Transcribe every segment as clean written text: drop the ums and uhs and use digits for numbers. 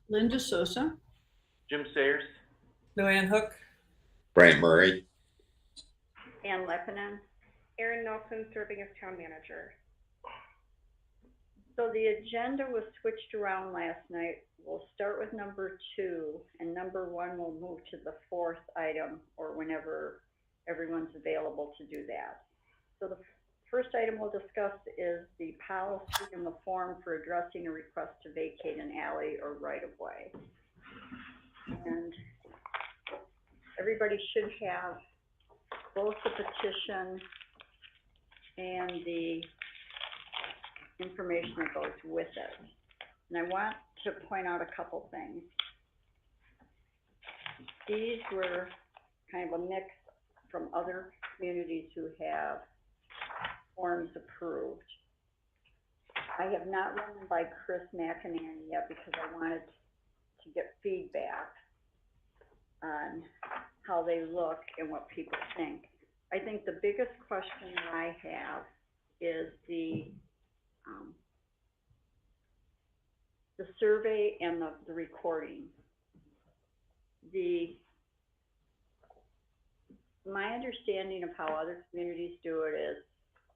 Linda Sosa. Jim Sayers. Luann Hook. Brant Murray. Ann Leppinan. Erin Nelson, serving as town manager. So the agenda was switched around last night. We'll start with number 2, and number 1 will move to the 4th item, or whenever everyone's available to do that. So the first item we'll discuss is the policy and the form for addressing a request to vacate an alley or right-of-way. And everybody should have both the petition and the information that goes with it. And I want to point out a couple things. These were kind of a mix from other communities who have forms approved. I have not run them by Chris McEnany yet because I wanted to get feedback on how they look and what people think. I think the biggest question that I have is the survey and the recording. My understanding of how other communities do it is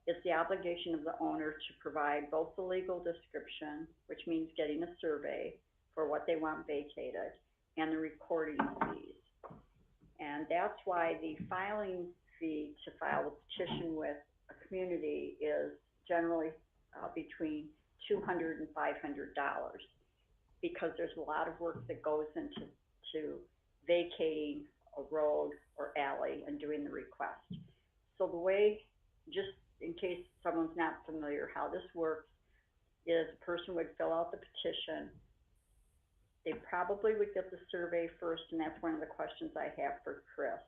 it's the obligation of the owner to provide both the legal description, which means getting a survey for what they want vacated, and the recording fees. And that's why the filing fee to file a petition with a community is generally between $200 and $500, because there's a lot of work that goes into vacating a road or alley and doing the request. So the way, just in case someone's not familiar how this works, is a person would fill out the petition. They probably would get the survey first, and that's one of the questions I have for Chris,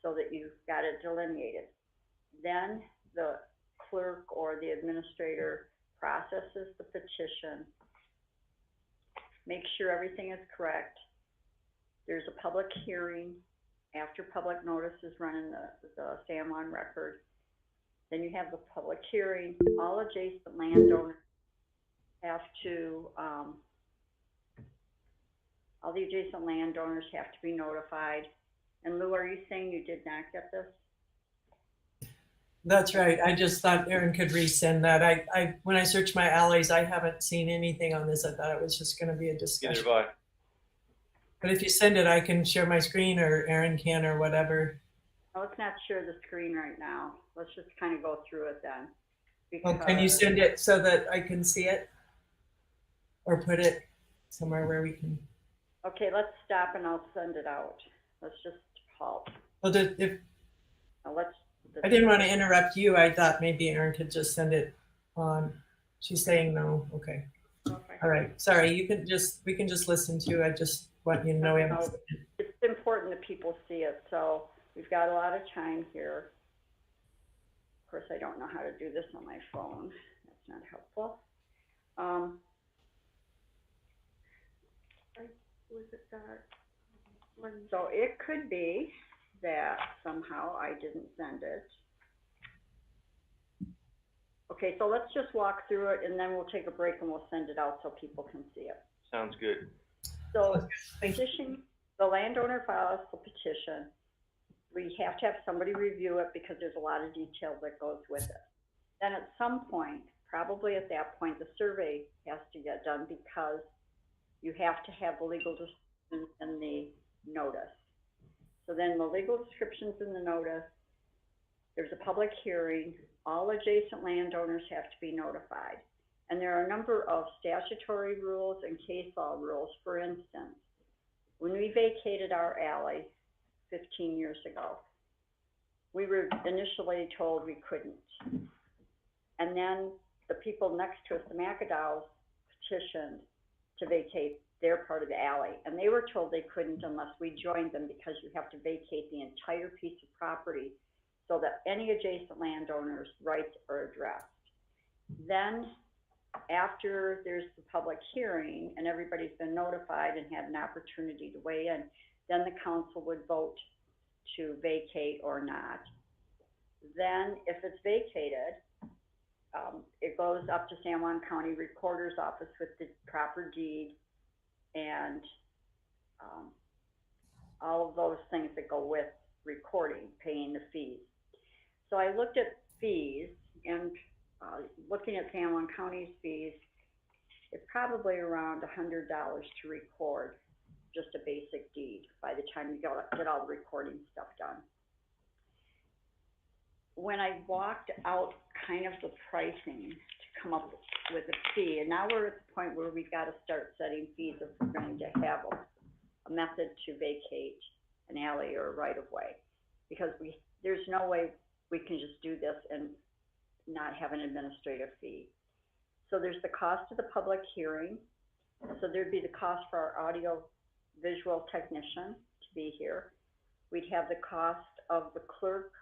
so that you've got it delineated. Then the clerk or the administrator processes the petition, makes sure everything is correct. There's a public hearing after public notice is run in the San Juan record. Then you have the public hearing. All adjacent landowners have to, all the adjacent landowners have to be notified. And Lou, are you saying you did not get this? That's right. I just thought Erin could resend that. I when I searched my alleys, I haven't seen anything on this. I thought it was just going to be a discussion. Neither have I. But if you send it, I can share my screen, or Erin can, or whatever. No, let's not share the screen right now. Let's just kind of go through it then. Well, can you send it so that I can see it? Or put it somewhere where we can. Okay, let's stop and I'll send it out. Let's just halt. Well, if Let's. I didn't want to interrupt you, I thought maybe Erin could just send it on. She's saying no. Okay. Okay. All right. Sorry. We can just listen to you. I just want you to know. It's important that people see it. So we've got a lot of time here. Of course, I don't know how to do this on my phone. That's not helpful. Was it that one? So it could be that somehow I didn't send it. Okay, so let's just walk through it and then we'll take a break and we'll send it out so people can see it. Sounds good. So petition, the landowner files the petition. We have to have somebody review it because there's a lot of detail that goes with it. Then at some point, probably at that point, the survey has to get done because you have to have the legal description in the notice. So then the legal description's in the notice, there's a public hearing, all adjacent landowners have to be notified. And there are a number of statutory rules and case law rules. For instance, when we vacated our alley 15 years ago, we were initially told we couldn't. And then the people next to us, the McAdow's, petitioned to vacate their part of the alley. And they were told they couldn't unless we joined them because you have to vacate the entire piece of property so that any adjacent landowners' rights are addressed. Then after there's the public hearing and everybody's been notified and had an opportunity to weigh in, then the council would vote to vacate or not. Then if it's vacated, it goes up to San Juan County Recorder's Office with the proper deed. and all of those things that go with recording, paying the fees. So I looked at fees, and looking at San Juan County's fees, it's probably around $100 to record just a basic deed by the time you get all the recording stuff done. When I walked out kind of the pricing to come up with a fee, and now we're at the point where we've got to start setting fees if we're going to have a method to vacate an alley or a right-of-way, because there's no way we can just do this and not have an administrative fee. So there's the cost of the public hearing. So there'd be the cost for our audio visual technician to be here. We'd have the cost of the clerk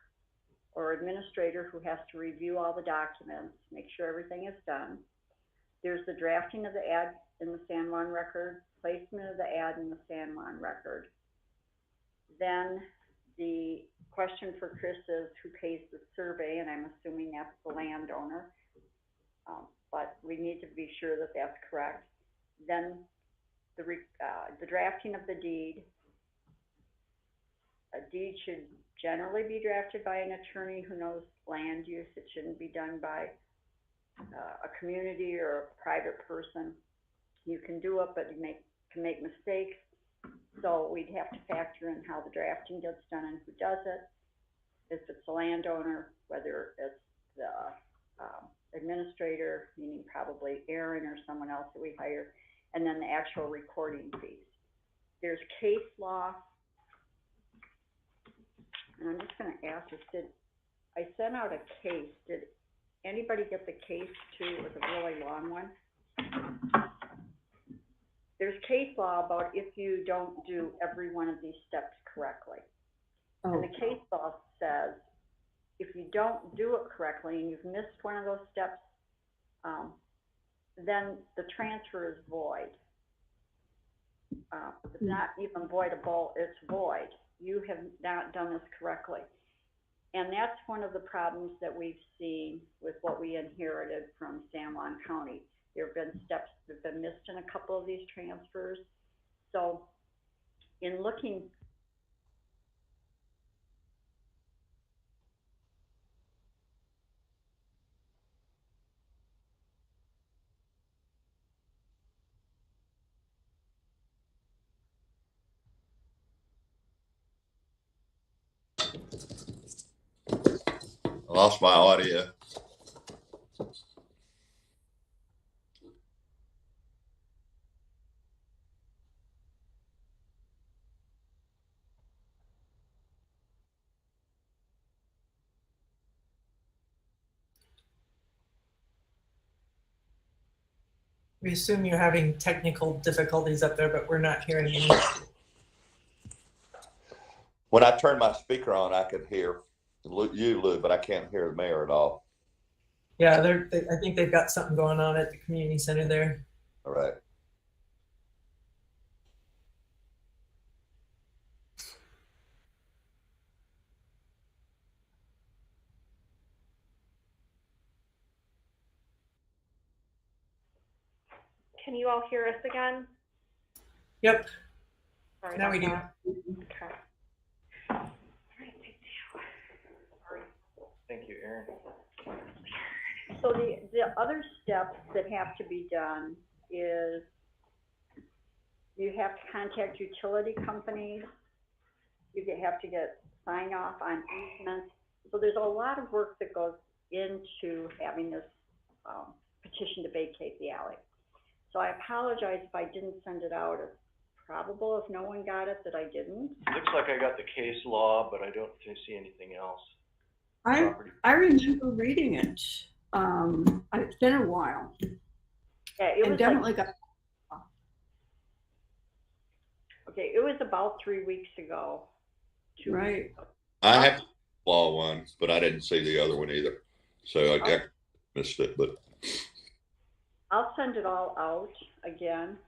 or administrator who has to review all the documents, make sure everything is done. There's the drafting of the ad in the San Juan record, placement of the ad in the San Juan record. Then the question for Chris is who pays the survey, and I'm assuming that's the landowner, but we need to be sure that that's correct. Then the drafting of the deed. A deed should generally be drafted by an attorney who knows land use. It shouldn't be done by a community or a private person. You can do it, but you can make mistakes. So we'd have to factor in how the drafting gets done and who does it. If it's the landowner, whether it's the administrator, meaning probably Aaron or someone else that we hire, and then the actual recording fees. There's case law. And I'm just going to ask this, I sent out a case. Did anybody get the case too? It was a really long one. There's case law about if you don't do every one of these steps correctly. Oh. And the case law says if you don't do it correctly and you've missed one of those steps, then the transfer is void. It's not even voidable, it's void. You have not done this correctly. And that's one of the problems that we've seen with what we inherited from San Juan County. There have been steps that have been missed in a couple of these transfers. So in looking, I lost my audio. We assume you're having technical difficulties up there, but we're not hearing any. When I turned my speaker on, I could hear you, Lou, but I can't hear the mayor at all. Yeah, I think they've got something going on at the community center there. All right. Can you all hear us again? Yep. Sorry Now about we do. that. Okay. All right, thank you. Sorry. Thank you, Aaron. so the other steps that have to be done is you have to contact utility companies. You have to get sign off on easements. So there's a lot of work that goes into having this petition to vacate the alley. So I apologize if I didn't send it out. It's probable if no one got it that I didn't. Looks like I got the case law, but I don't see anything else. I remember reading it. It's been a while. Yeah, it was definitely got. Okay, it was about 3 weeks ago. 2 Right. weeks ago. I have the law one, but I didn't see the other one either. So I missed it, but. I'll send it all out again,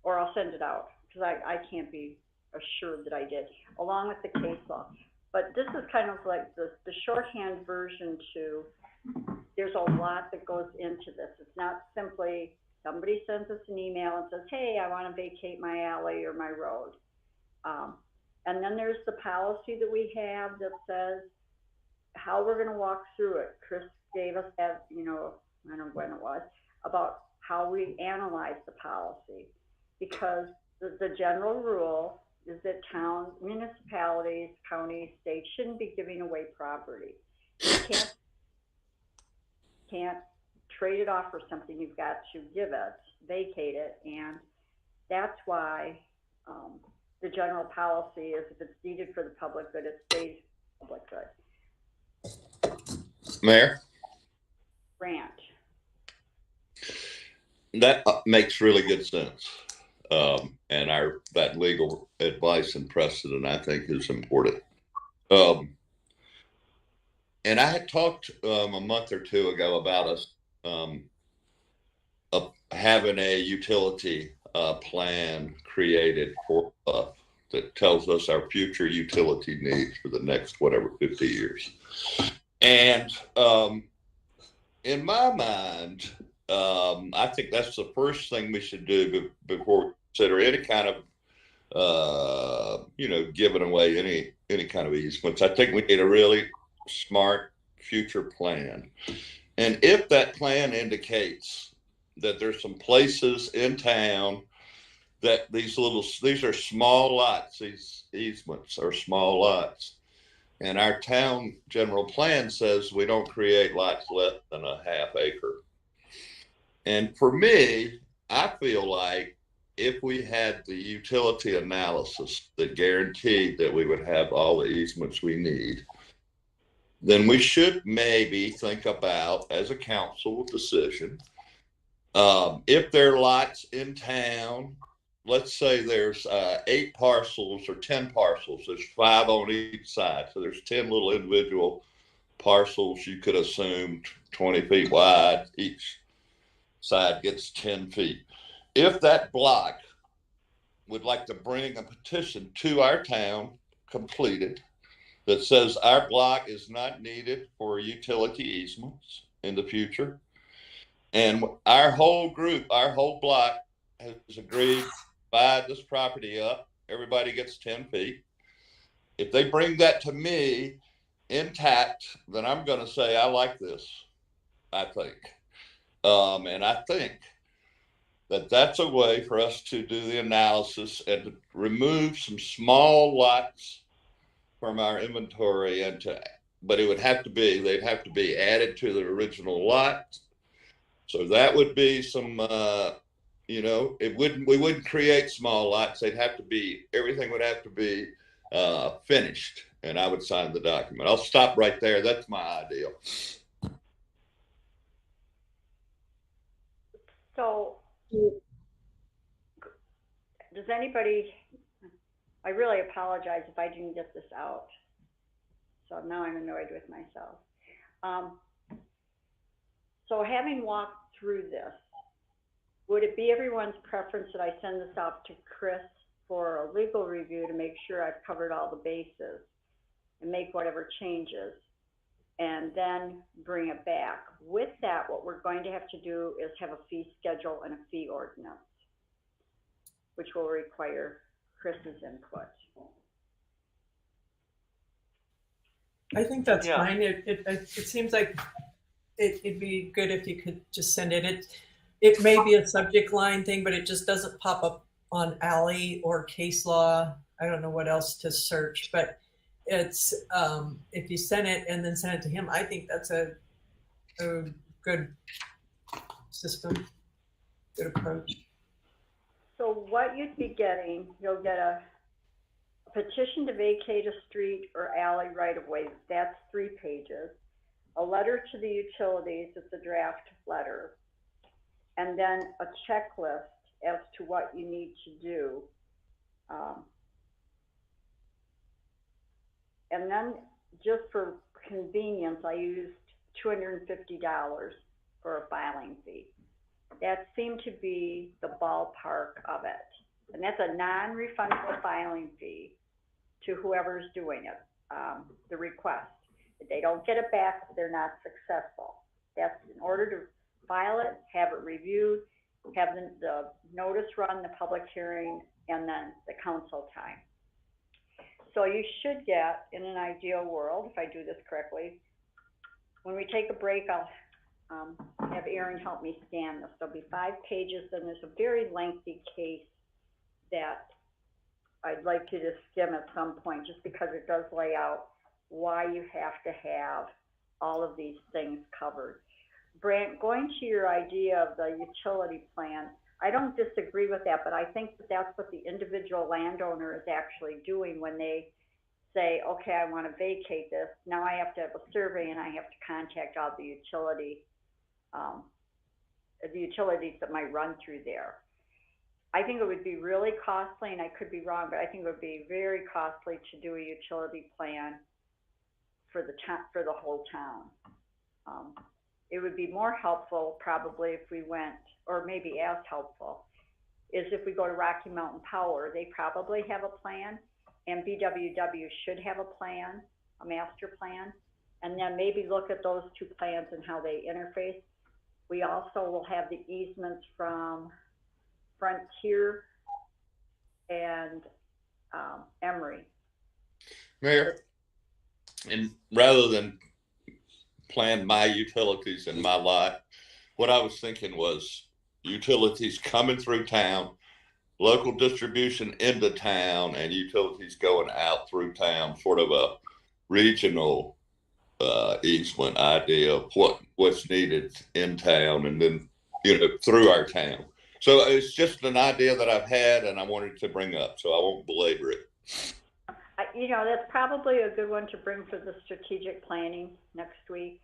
or I'll send it out because I can't be assured that I did, along with the case law. But this is kind of like the shorthand version to, there's a lot that goes into this. It's not simply somebody sends us an email and says, hey, I want to vacate my alley or my road. And then there's the policy that we have that says how we're going to walk through it. Chris gave us that, I don't know when it was, about how we analyze the policy. Because the general rule is that towns, municipalities, counties, states shouldn't be giving away property. You can't trade it off for something. You've got to give it, vacate it, and that's why the general policy is if it's needed for the public good, it stays public good. Mayor? Grant. That makes really good sense. And that legal advice and precedent, I think, is important. And I had talked a month or two ago about us having a utility plan created for Bluff that tells us our future utility needs for the next, 50 years. And in my mind, I think that's the first thing we should do before we consider any kind of, giving away any kind of easements. I think we need a really smart future plan. And if that plan indicates that there's some places in town that these are small lots, these easements are small lots. And our town general plan says we don't create lots less than a half acre. And for me, I feel like if we had the utility analysis that guaranteed that we would have all the easements we need, then we should maybe think about, as a council decision, if there are lots in town, let's say there's 8 parcels or 10 parcels, there's 5 on each side. So there's 10 little individual parcels you could assume 20 feet wide, each side gets 10 feet. If that block would like to bring a petition to our town completed that says our block is not needed for utility easements in the future, and our whole group, our whole block has agreed to divide this property up, everybody gets 10 feet. If they bring that to me intact, then I'm going to say, I like this, I think. And I think that that's a way for us to do the analysis and to remove some small lots from our inventory, but they'd have to be added to the original lot. So that would be some, we wouldn't create small lots. Everything would have to be finished, and I would sign the document. I'll stop right there. That's my ideal. So, does anybody, I really apologize if I didn't get this out. So now I'm annoyed with myself. So having walked through this, would it be everyone's preference that I send this out to Chris for a legal review to make sure I've covered all the bases and make whatever changes, and then bring it back? With that, what we're going to have to do is have a fee schedule and a fee ordinance, which will require Chris's input. I think that's Yeah. fine. It seems like it'd be good if you could just send it. It may be a subject line thing, but it just doesn't pop up on alley or case law. I don't know what else to search, but it's if you send it and then send it to him, I think that's a good system, good approach. So what you'd be getting, you'll get a petition to vacate a street or alley right of way. That's 3 pages. A letter to the utilities, it's a draft letter. And then a checklist as to what you need to do. And then just for convenience, I used $250 for a filing fee. That seemed to be the ballpark of it. And that's a non-refundable filing fee to whoever's doing it, the request. They don't get it back if they're not successful. That's in order to file it, have it reviewed, have the notice run, the public hearing, and then the council time. So you should get, in an ideal world, if I do this correctly, when we take a break, I'll have Aaron help me scan this. There'll be 5 pages, and there's a very lengthy case that I'd like you to skim at some point, just because it does lay out why you have to have all of these things covered. Brant, going to your idea of the utility plan, I don't disagree with that, but I think that that's what the individual landowner is actually doing when they say, okay, I want to vacate this. Now I have to have a survey and I have to contact all the utilities that might run through there. I think it would be really costly, and I could be wrong, but I think it would be very costly to do a utility plan for the whole town. It would be more helpful probably if we went, or maybe as helpful, is if we go to Rocky Mountain Power. They probably have a plan, and BWW should have a plan, a master plan, and then maybe look at those 2 plans and how they interface. We also will have the easements from Frontier and Emory. Mayor, and rather than plan my utilities in my lot, what I was thinking was utilities coming through town, local distribution into town, and utilities going out through town, sort of a regional easement idea of what's needed in town and then, through our town. So it's just an idea that I've had and I wanted to bring up, so I won't belabor it. That's probably a good one to bring for the strategic planning next week,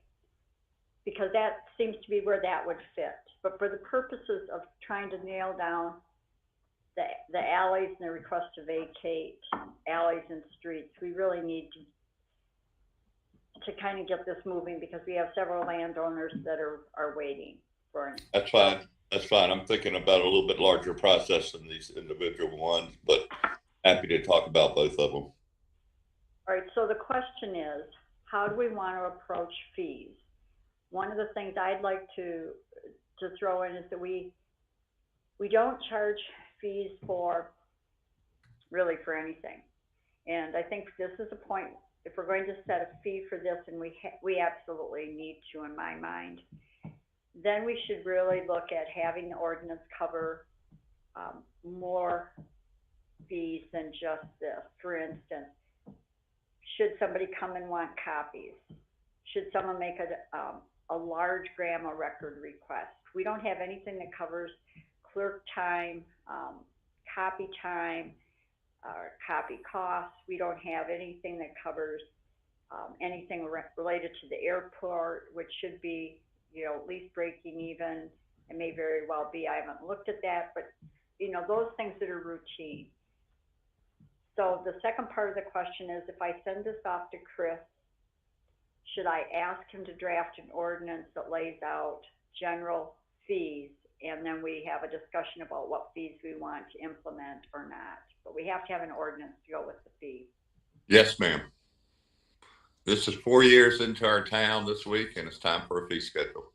because that seems to be where that would fit. But for the purposes of trying to nail down the alleys and the request to vacate alleys and streets, we really need to kind of get this moving, because we have several landowners that are waiting for it. That's fine. That's fine. I'm thinking about a little bit larger process than these individual ones, but happy to talk about both of them. All right, so the question is, how do we want to approach fees? One of the things I'd like to throw in is that we don't charge fees for anything. And I think this is a point, if we're going to set a fee for this, and we absolutely need to, in my mind, then we should really look at having the ordinance cover more fees than just this. For instance, should somebody come and want copies? Should someone make a large grandma record request? We don't have anything that covers clerk time, copy time, copy costs. We don't have anything that covers anything related to the airport, which should be, at least breaking even. It may very well be. I haven't looked at that, but those things that are routine. So the second part of the question is, if I send this off to Chris, should I ask him to draft an ordinance that lays out general fees, and then we have a discussion about what fees we want to implement or not? But we have to have an ordinance to go with the fee. Yes, ma'am. This is 4 years into our town this week, and it's time for a fee schedule.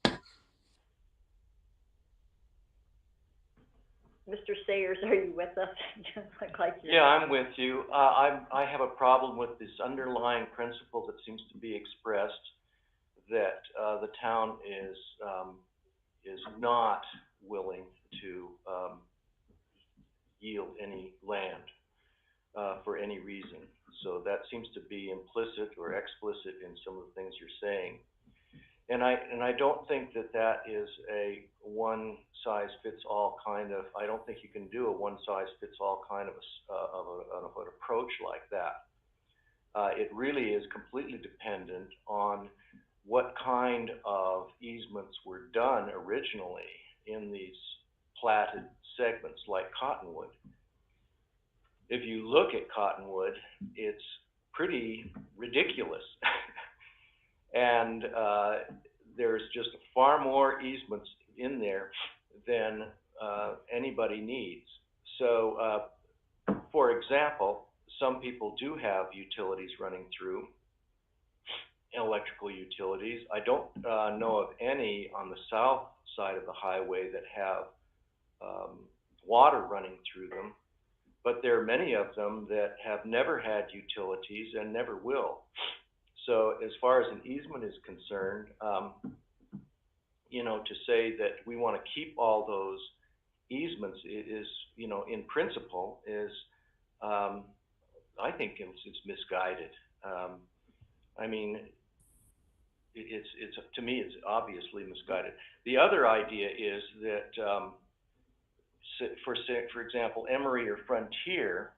Mr. Sayers, are you with us? Look like you're Yeah, I'm with you. I have a problem with this underlying principle that seems to be expressed, that the town is not willing to yield any land for any reason. So that seems to be implicit or explicit in some of the things you're saying. And I don't think that is a one-size-fits-all kind of. I don't think you can do a one-size-fits-all kind of an approach like that. It really is completely dependent on what kind of easements were done originally in these platted segments, like Cottonwood. If you look at Cottonwood, it's pretty ridiculous. And there's just far more easements in there than anybody needs. So, for example, some people do have utilities running through, electrical utilities. I don't know of any on the south side of the highway that have water running through them, but there are many of them that have never had utilities and never will. So as far as an easement is concerned, you know, to say that we want to keep all those easements is, you know, in principle is, I think it's misguided. I mean, it's to me, it's obviously misguided. The other idea is that, for example, Emory or Frontier,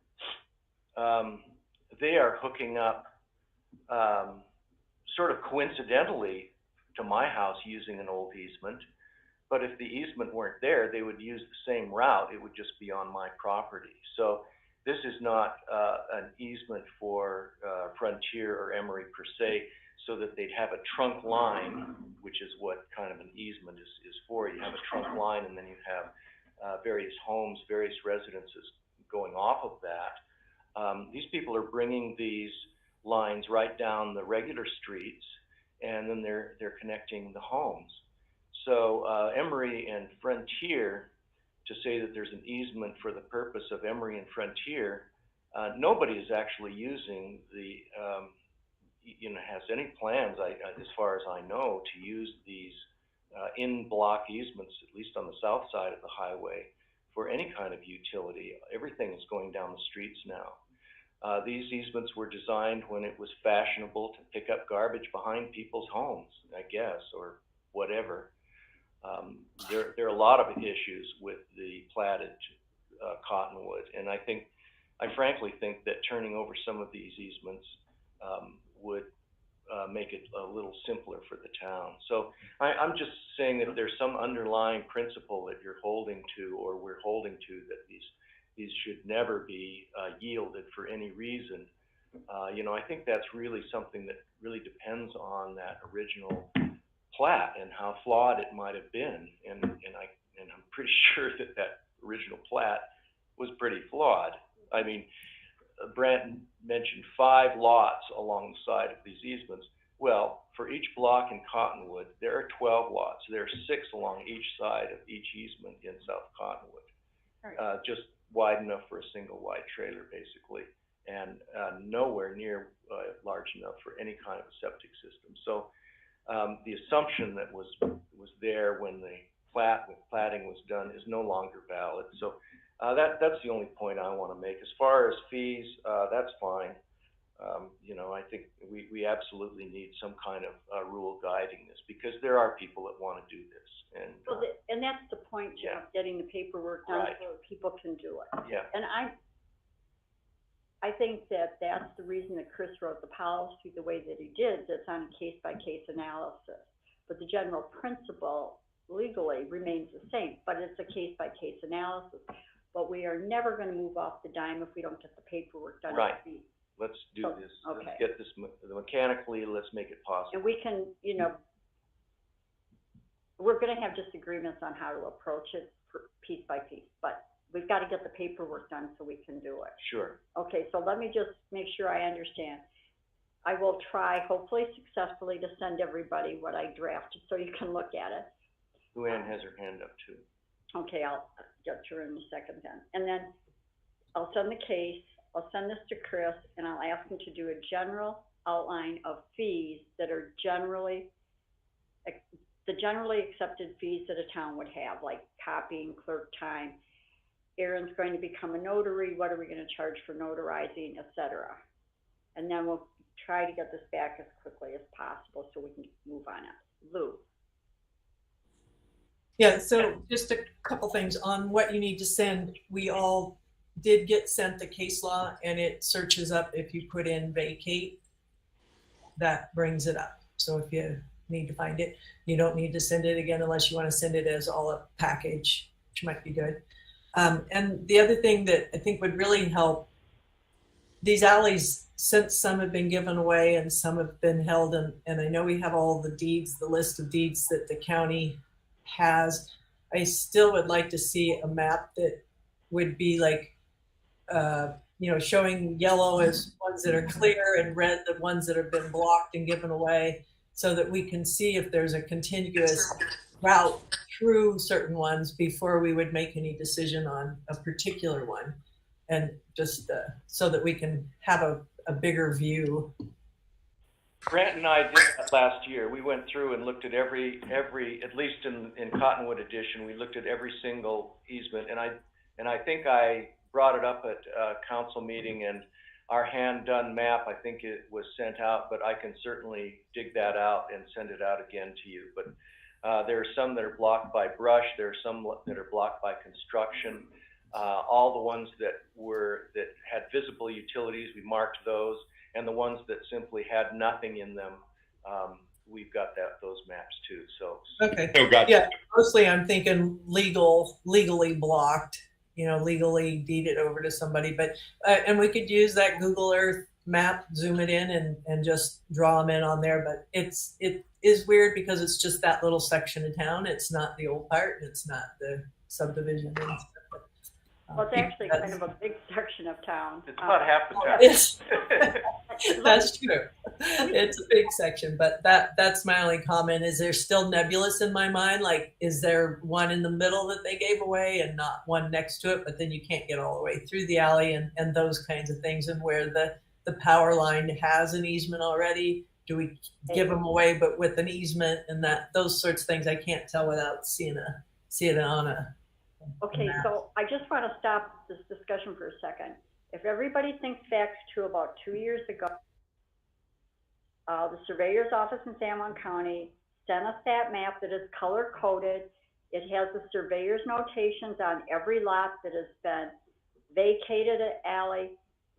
they are hooking up sort of coincidentally to my house using an old easement. But if the easement weren't there, they would use the same route. It would just be on my property. So this is not an easement for Frontier or Emory per se, so that they'd have a trunk line, which is what kind of an easement is for. You have a trunk line, and then you have various homes, various residences going off of that. These people are bringing these lines right down the regular streets, and then they're connecting the homes. So Emory and Frontier, to say that there's an easement for the purpose of Emory and Frontier, nobody is actually using the, you know, has any plans, as far as I know, to use these in-block easements, at least on the south side of the highway, for any kind of utility. Everything is going down the streets now. These easements were designed when it was fashionable to pick up garbage behind people's homes, I guess, or whatever. There are a lot of issues with the platted cottonwood, and I frankly think that turning over some of these easements would make it a little simpler for the town. So I'm just saying that there's some underlying principle that you're holding to, or we're holding to, that these should never be yielded for any reason. You know, I think that's really something that really depends on that original plat and how flawed it might have been, and I'm pretty sure that original plat was pretty flawed. I mean, Brant mentioned 5 lots along the side of these easements. Well, for each block in Cottonwood, there are 12 lots. There are 6 along each side of each easement in South Cottonwood, just wide enough for a single wide trailer, basically, and nowhere near large enough for any kind of a septic system. So the assumption that was there when the platting was done is no longer valid. So that's the only point I want to make. As far as fees, that's fine. You know, I think we absolutely need some kind of rule guiding this, because there are people that want to do this. And well, and that's the point, Jeff, getting the paperwork done so people can do it. Yeah. And I think that that's the reason that Chris wrote the policy the way that he did. That's on a case-by-case analysis. But the general principle legally remains the same, but it's a case-by-case analysis. But we are never going to move off the dime if we don't get the paperwork done. Right. Let's do this. Okay. Let's get this mechanically. Let's make it possible. And we can, you know, we're going to have disagreements on how to approach it piece by piece, but we've got to get the paperwork done so we can do it. Sure. Okay, so let me just make sure I understand. I will try, hopefully successfully, to send everybody what I drafted so you can look at it. Luann has her hand up too. Okay, I'll get to her in a second then. And then I'll send the case, I'll send this to Chris, and I'll ask him to do a general outline of fees that are the generally accepted fees that a town would have, like copying, clerk time. Aaron's going to become a notary. What are we going to charge for notarizing, etc. And then we'll try to get this back as quickly as possible so we can move on it. Lou. Yeah, so just a couple things on what you need to send. We all did get sent the case law, and it searches up if you put in vacate, that brings it up. So if you need to find it, you don't need to send it again unless you want to send it as all a package, which might be good. And the other thing that I think would really help, these alleys, since some have been given away and some have been held, and I know we have all the deeds, the list of deeds that the county has, I still would like to see a map that would be like, you know, showing yellow as ones that are clear and red the ones that have been blocked and given away, so that we can see if there's a contiguous route through certain ones before we would make any decision on a particular one, and just so that we can have a bigger view. Grant and I did that last year. We went through and looked at every, at least in Cottonwood Edition, we looked at every single easement. And I think I brought it up at a council meeting, and our hand-done map, I think it was sent out, but I can certainly dig that out and send it out again to you. But there are some that are blocked by brush. There are some that are blocked by construction. All the ones that had visible utilities, we marked those. And the ones that simply had nothing in them, we've got those maps too. So Okay. Gotcha. Yeah, mostly I'm thinking legally blocked, legally deeded over to somebody. But and we could use that Google Earth map, zoom it in, and just draw them in on there. But it is weird because it's just that little section of town. It's not the old part. It's not the subdivision. Well, it's actually kind of a big section of town. it's about half the town. It's, that's true. It's a big section, but that's my only comment. Is there still nebulous in my mind? Like, is there one in the middle that they gave away and not one next to it, but then you can't get all the way through the alley and those kinds of things, and where the power line has an easement already? Do we give them away but with an easement, and those sorts of things I can't tell without seeing it on a Okay, so I just want to stop this discussion for a second. If everybody thinks back to about 2 years ago, the surveyor's office in San Juan County sent us that map that is color coded. It has the surveyor's notations on every lot that has been vacated an alley,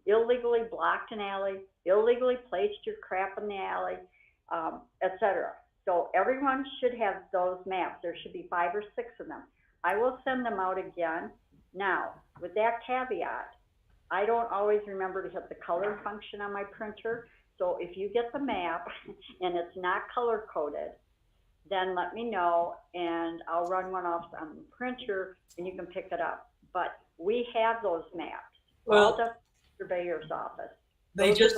illegally blocked an alley, illegally placed your crap in the alley, etc. So everyone should have those maps. There should be 5 or 6 of them. I will send them out again. Now, with that caveat, I don't always remember to hit the color function on my printer. So if you get the map and it's not color coded, then let me know and I'll run one off on the printer and you can pick it up. But we have those maps. Well, all the surveyor's office. They just,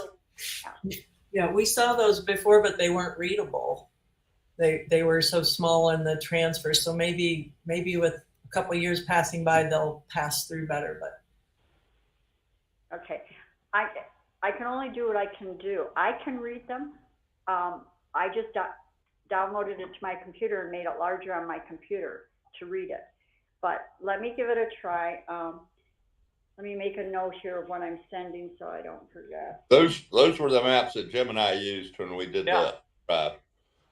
yeah, we saw those before, but they weren't readable. They were so small in the transfer. So maybe with a couple of years passing by, they'll pass through better. But okay, I can only do what I can do. I can read them. I just downloaded it to my computer and made it larger on my computer to read it. But let me give it a try. Let me make a note here of what I'm sending so I don't forget. Those were the maps that Jim and I used when we did the drive.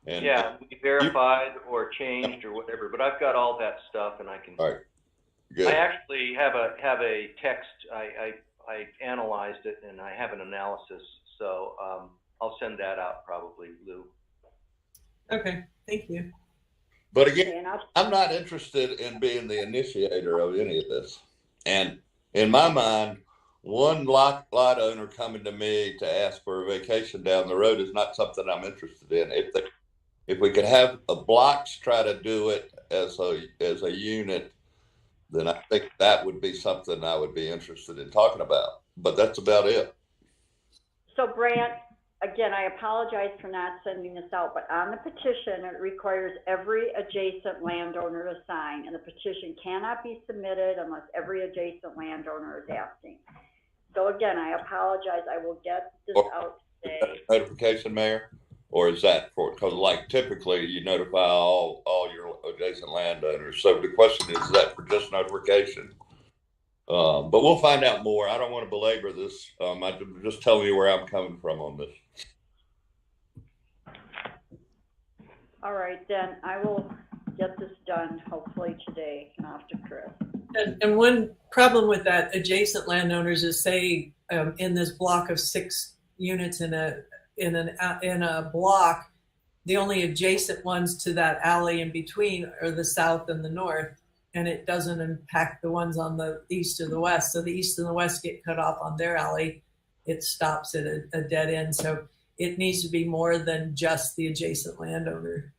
And yeah, we verified or changed or whatever, but I've got all that stuff and I can. All right. Good. I actually have a text. I analyzed it and I have an analysis, so I'll send that out probably, Lou. Okay, thank you. But again, I'm not interested in being the initiator of any of this. And in my mind, one lot owner coming to me to ask for a vacation down the road is not something I'm interested in. If we could have a blocks try to do it as a unit, then I think that would be something I would be interested in talking about. But that's about it. So Brant, again, I apologize for not sending this out, but on the petition, it requires every adjacent landowner to sign, and the petition cannot be submitted unless every adjacent landowner is asking. So again, I apologize. I will get this out today. Notification, Mayor? Or is that for, because like typically you notify all your adjacent landowners. So the question is that for just notification? But we'll find out more. I don't want to belabor this. I'm just telling you where I'm coming from on this. All right, then I will get this done hopefully today and off to Chris. And one problem with that adjacent landowners is, say, in this block of 6 units in a block, the only adjacent ones to that alley in between are the south and the north, and it doesn't impact the ones on the east or the west. So the east and the west get cut off on their alley. It stops at a dead end. So it needs to be more than just the adjacent landowner,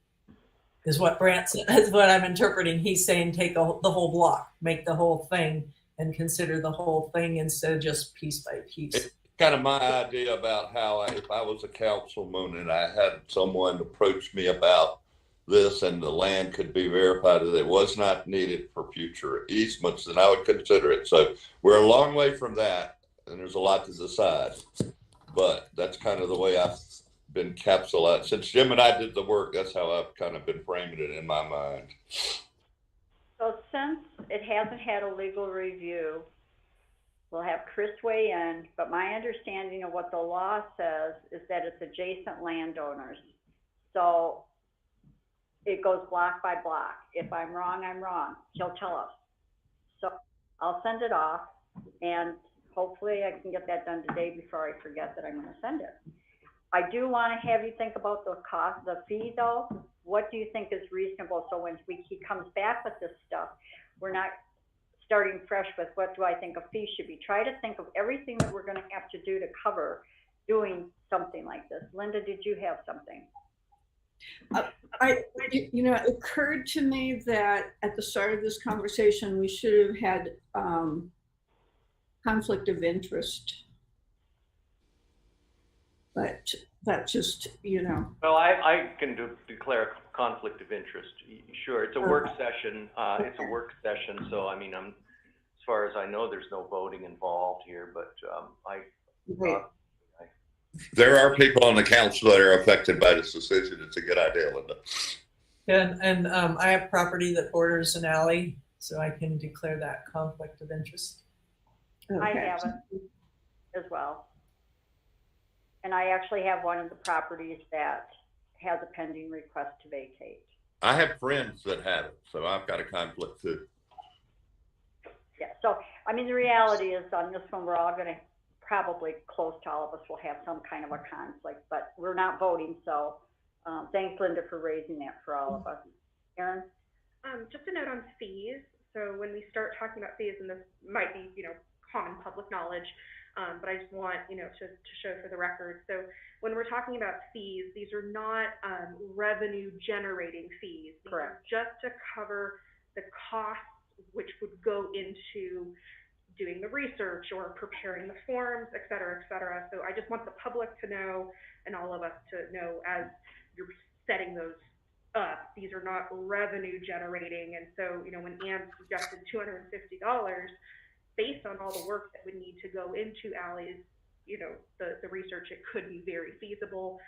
is what Brant said. That's what I'm interpreting. He's saying take the whole block, make the whole thing, and consider the whole thing instead of just piece by piece. It's kind of my idea about how if I was a councilman and I had someone approach me about this and the land could be verified that it was not needed for future easements, then I would consider it. So we're a long way from that, and there's a lot to decide. But that's kind of the way I've been capsulated. Since Jim and I did the work, that's how I've kind of been framing it in my mind. So since it hasn't had a legal review, we'll have Chris weigh in, but my understanding of what the law says is that it's adjacent landowners. So it goes block by block. If I'm wrong, I'm wrong. He'll tell us. So I'll send it off, and hopefully I can get that done today before I forget that I'm gonna send it. I do wanna have you think about the cost, the fee though. What do you think is reasonable? So when he comes back with this stuff, we're not starting fresh with what do I think a fee should be. Try to think of everything that we're gonna have to do to cover doing something like this. Linda, did you have something? It occurred to me that at the start of this conversation, we should have had conflict of interest. But that's just, Well, I can declare a conflict of interest. Sure, it's a work session. It's a work session, so I mean, as far as I know, there's no voting involved here, but Right. There are people on the council that are affected by this decision. It's a good idea, Linda. And I have property that borders an alley, so I can declare that conflict of interest. I Okay. have it as well. And I actually have one of the properties that has a pending request to vacate. I have friends that have it, so I've got a conflict too. Yeah, so, I mean, the reality is on this one, we're all gonna, probably close to all of us will have some kind of a conflict, but we're not voting, so, thanks Linda for raising that for all of us. Erin? Just a note on fees. So when we start talking about fees, and this might be, common public knowledge, but I just want, to show for the record. So when we're talking about fees, these are not revenue generating fees. These Correct. are just to cover the costs which would go into doing the research or preparing the forms, et cetera, et cetera. So I just want the public to know, and all of us to know as you're setting those up, these are not revenue generating. And so, when Ann suggested $250, based on all the work that would need to go into alleys, the research, it could be very feasible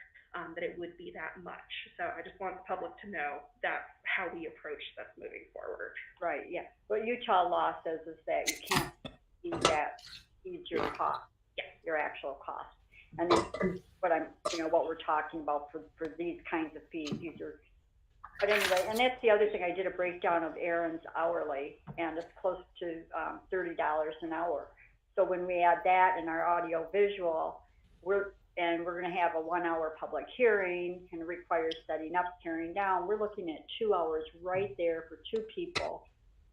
that it would be that much. So I just want the public to know that's how we approach this moving forward. Right, yeah. What Utah law says is that you can't eat your cost, your actual cost. And this is what we're talking about for these kinds of fees. But anyway, and that's the other thing. I did a breakdown of Erin's hourly, and it's close to $30 an hour. So when we add that in our audio visual, we're going to have a 1 hour public hearing, and it requires setting up, tearing down. We're looking at 2 hours right there for two people.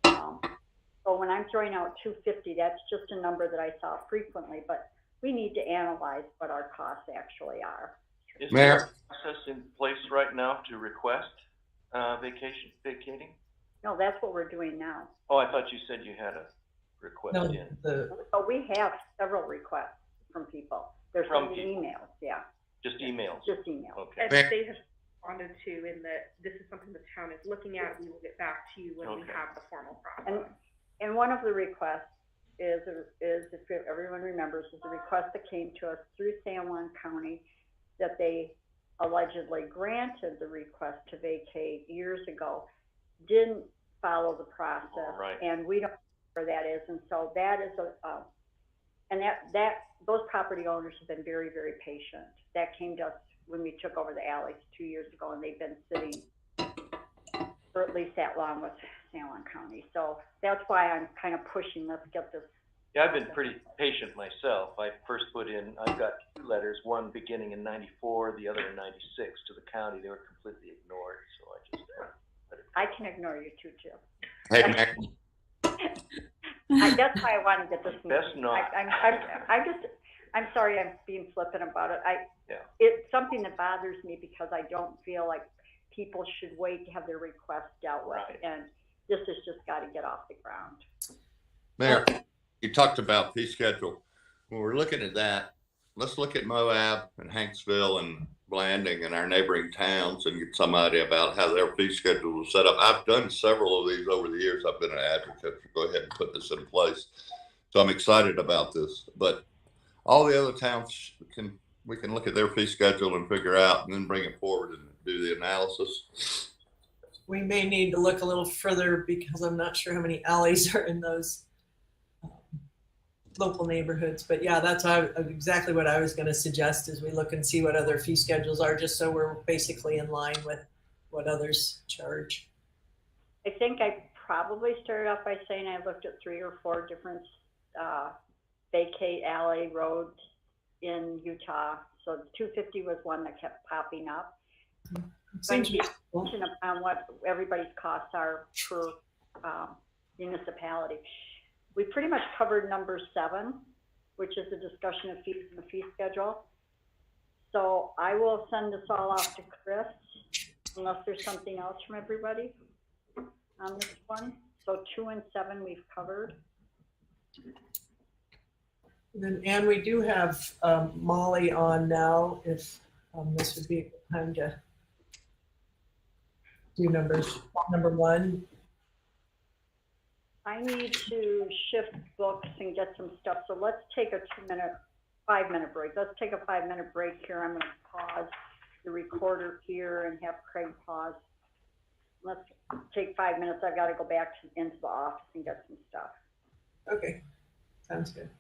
So when I'm throwing out $250, that's just a number that I saw frequently, but we need to analyze what our costs actually are. Is Mayor? there a process in place right now to request vacating? No, that's what we're doing now. Oh, I thought you said you had a request No, in. So we have several requests from people. There's From some people. emails, yeah, Just emails? just emails. Okay. And Mayor? they have responded to in that this is something the town is looking at. We will get back to you when we Okay. have the formal process. And one of the requests is if everyone remembers, is a request that came to us through San Juan County that they allegedly granted the request to vacate years ago, didn't follow the process. Right. And we don't know where that is. And so that is those property owners have been very, very patient. That came to us when we took over the alleys 2 years ago, and they've been sitting for at least that long with San Juan County. So that's why I'm kind of pushing, let's get this. Yeah, I've been pretty patient myself. I've got two letters, one beginning in 94, the other in 96 to the county. They were completely ignored, so I just let it go. I can ignore you too, Jim. Hey, Mayor. That's why I want to get this moving. Best not. I'm sorry I'm being flippant about it. Yeah. It's something that bothers me because I don't feel like people should wait to have their requests dealt with. Right. And this has just got to get off the ground. Mayor, you talked about fee schedule. When we're looking at that, let's look at Moab and Hanksville and Blanding and our neighboring towns and get some idea about how their fee schedule is set up. I've done several of these over the years. I've been an advocate to go ahead and put this in place. So I'm excited about this. But all the other towns we can look at their fee schedule and figure out and then bring it forward and do the analysis. We may need to look a little further because I'm not sure how many alleys are in those local neighborhoods. But yeah, that's exactly what I was going to suggest is we look and see what other fee schedules are, just so we're basically in line with what others charge. I think I probably started off by saying I looked at 3 or 4 different vacate alley roads in Utah. So 250 was one that kept popping up. Seems Depending upon what everybody's costs are per municipality. We pretty much covered number 7, which is the discussion of fees and the fee schedule. So I will send this all off to Chris, unless there's something else from everybody on this one. So 2 and 7 we've covered. And we do have Molly on now, if this would be a good time to do number 1. I need to shift books and get some stuff. So let's take a 5-minute break. Let's take a 5-minute break here. I'm going to pause the recorder here and have Craig pause. Let's take 5 minutes. I've got to go back into the office and get some stuff. Okay, sounds good.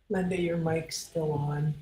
Linda, your mic's still on.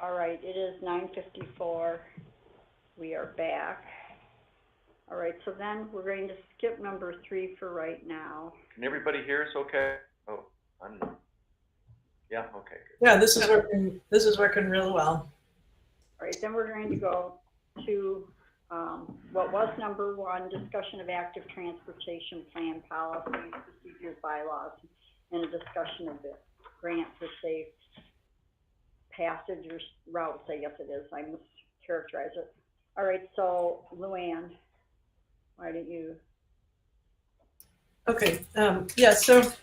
All right, it is 9:54. We are back. All right, so then we're going to skip number 3 for right now. Can everybody hear us okay? Oh, I'm not. Yeah, okay, good. Yeah, this is working. This is working really well. All right, then we're going to go to what was number 1, discussion of active transportation plan policies, procedures, bylaws, and a discussion of the grant for safe passage or routes, I guess it is. I mischaracterize it. All right, so Luann, why don't you? Okay. Yeah. So,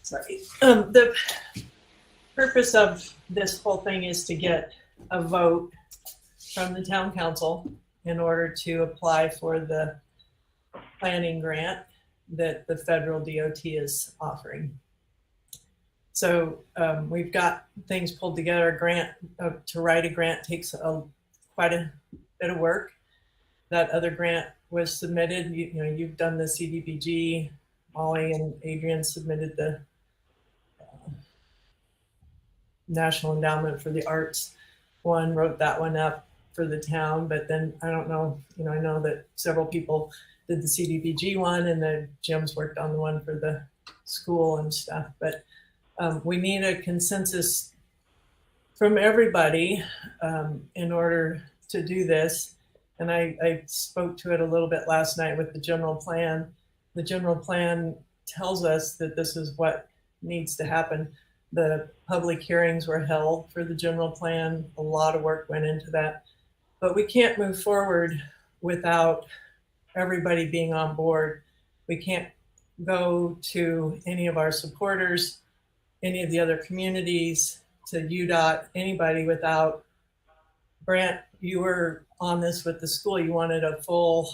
sorry. The purpose of this whole thing is to get a vote from the town council in order to apply for the planning grant that the federal DOT is offering. So we've got things pulled together. A grant to write a grant takes quite a bit of work. That other grant was submitted. You've done the CDBG. Molly and Adrian submitted the National Endowment for the Arts one, wrote that one up for the town. But then I don't know, I know that several people did the CDBG one, and then Jim's worked on the one for the school and stuff. But we need a consensus from everybody in order to do this. And I spoke to it a little bit last night with the general plan. The general plan tells us that this is what needs to happen. The public hearings were held for the general plan. A lot of work went into that. But we can't move forward without everybody being on board. We can't go to any of our supporters, any of the other communities, to UDOT, anybody without, Brant, you were on this with the school. You wanted a full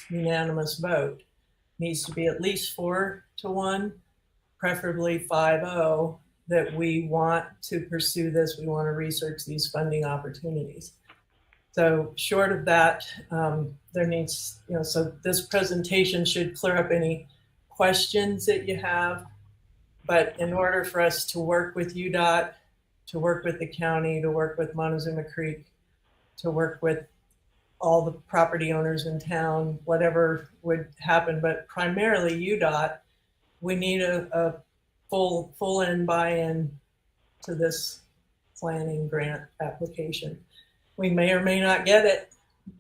unanimous vote. Needs to be at least 4-1, preferably 5-0, that we want to pursue this. We want to research these funding opportunities. So short of that, there needs, so this presentation should clear up any questions that you have. But in order for us to work with UDOT, to work with the county, to work with Montezuma Creek, to work with all the property owners in town, whatever would happen, but primarily UDOT, we need a full in buy-in to this planning grant application. We may or may not get it,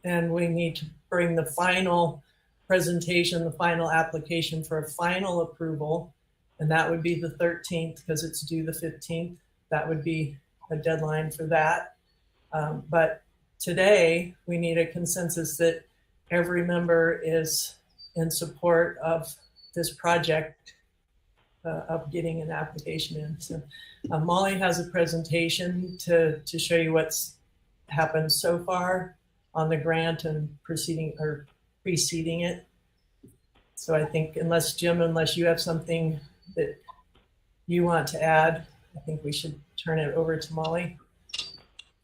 and we need to bring the final presentation, the final application for a final approval, and that would be the 13th because it's due the 15th. That would be a deadline for that. But today, we need a consensus that every member is in support of this project of getting an application in. So Molly has a presentation to show you what's happened so far on the grant and preceding it. So I think unless you have something that you want to add, I think we should turn it over to Molly.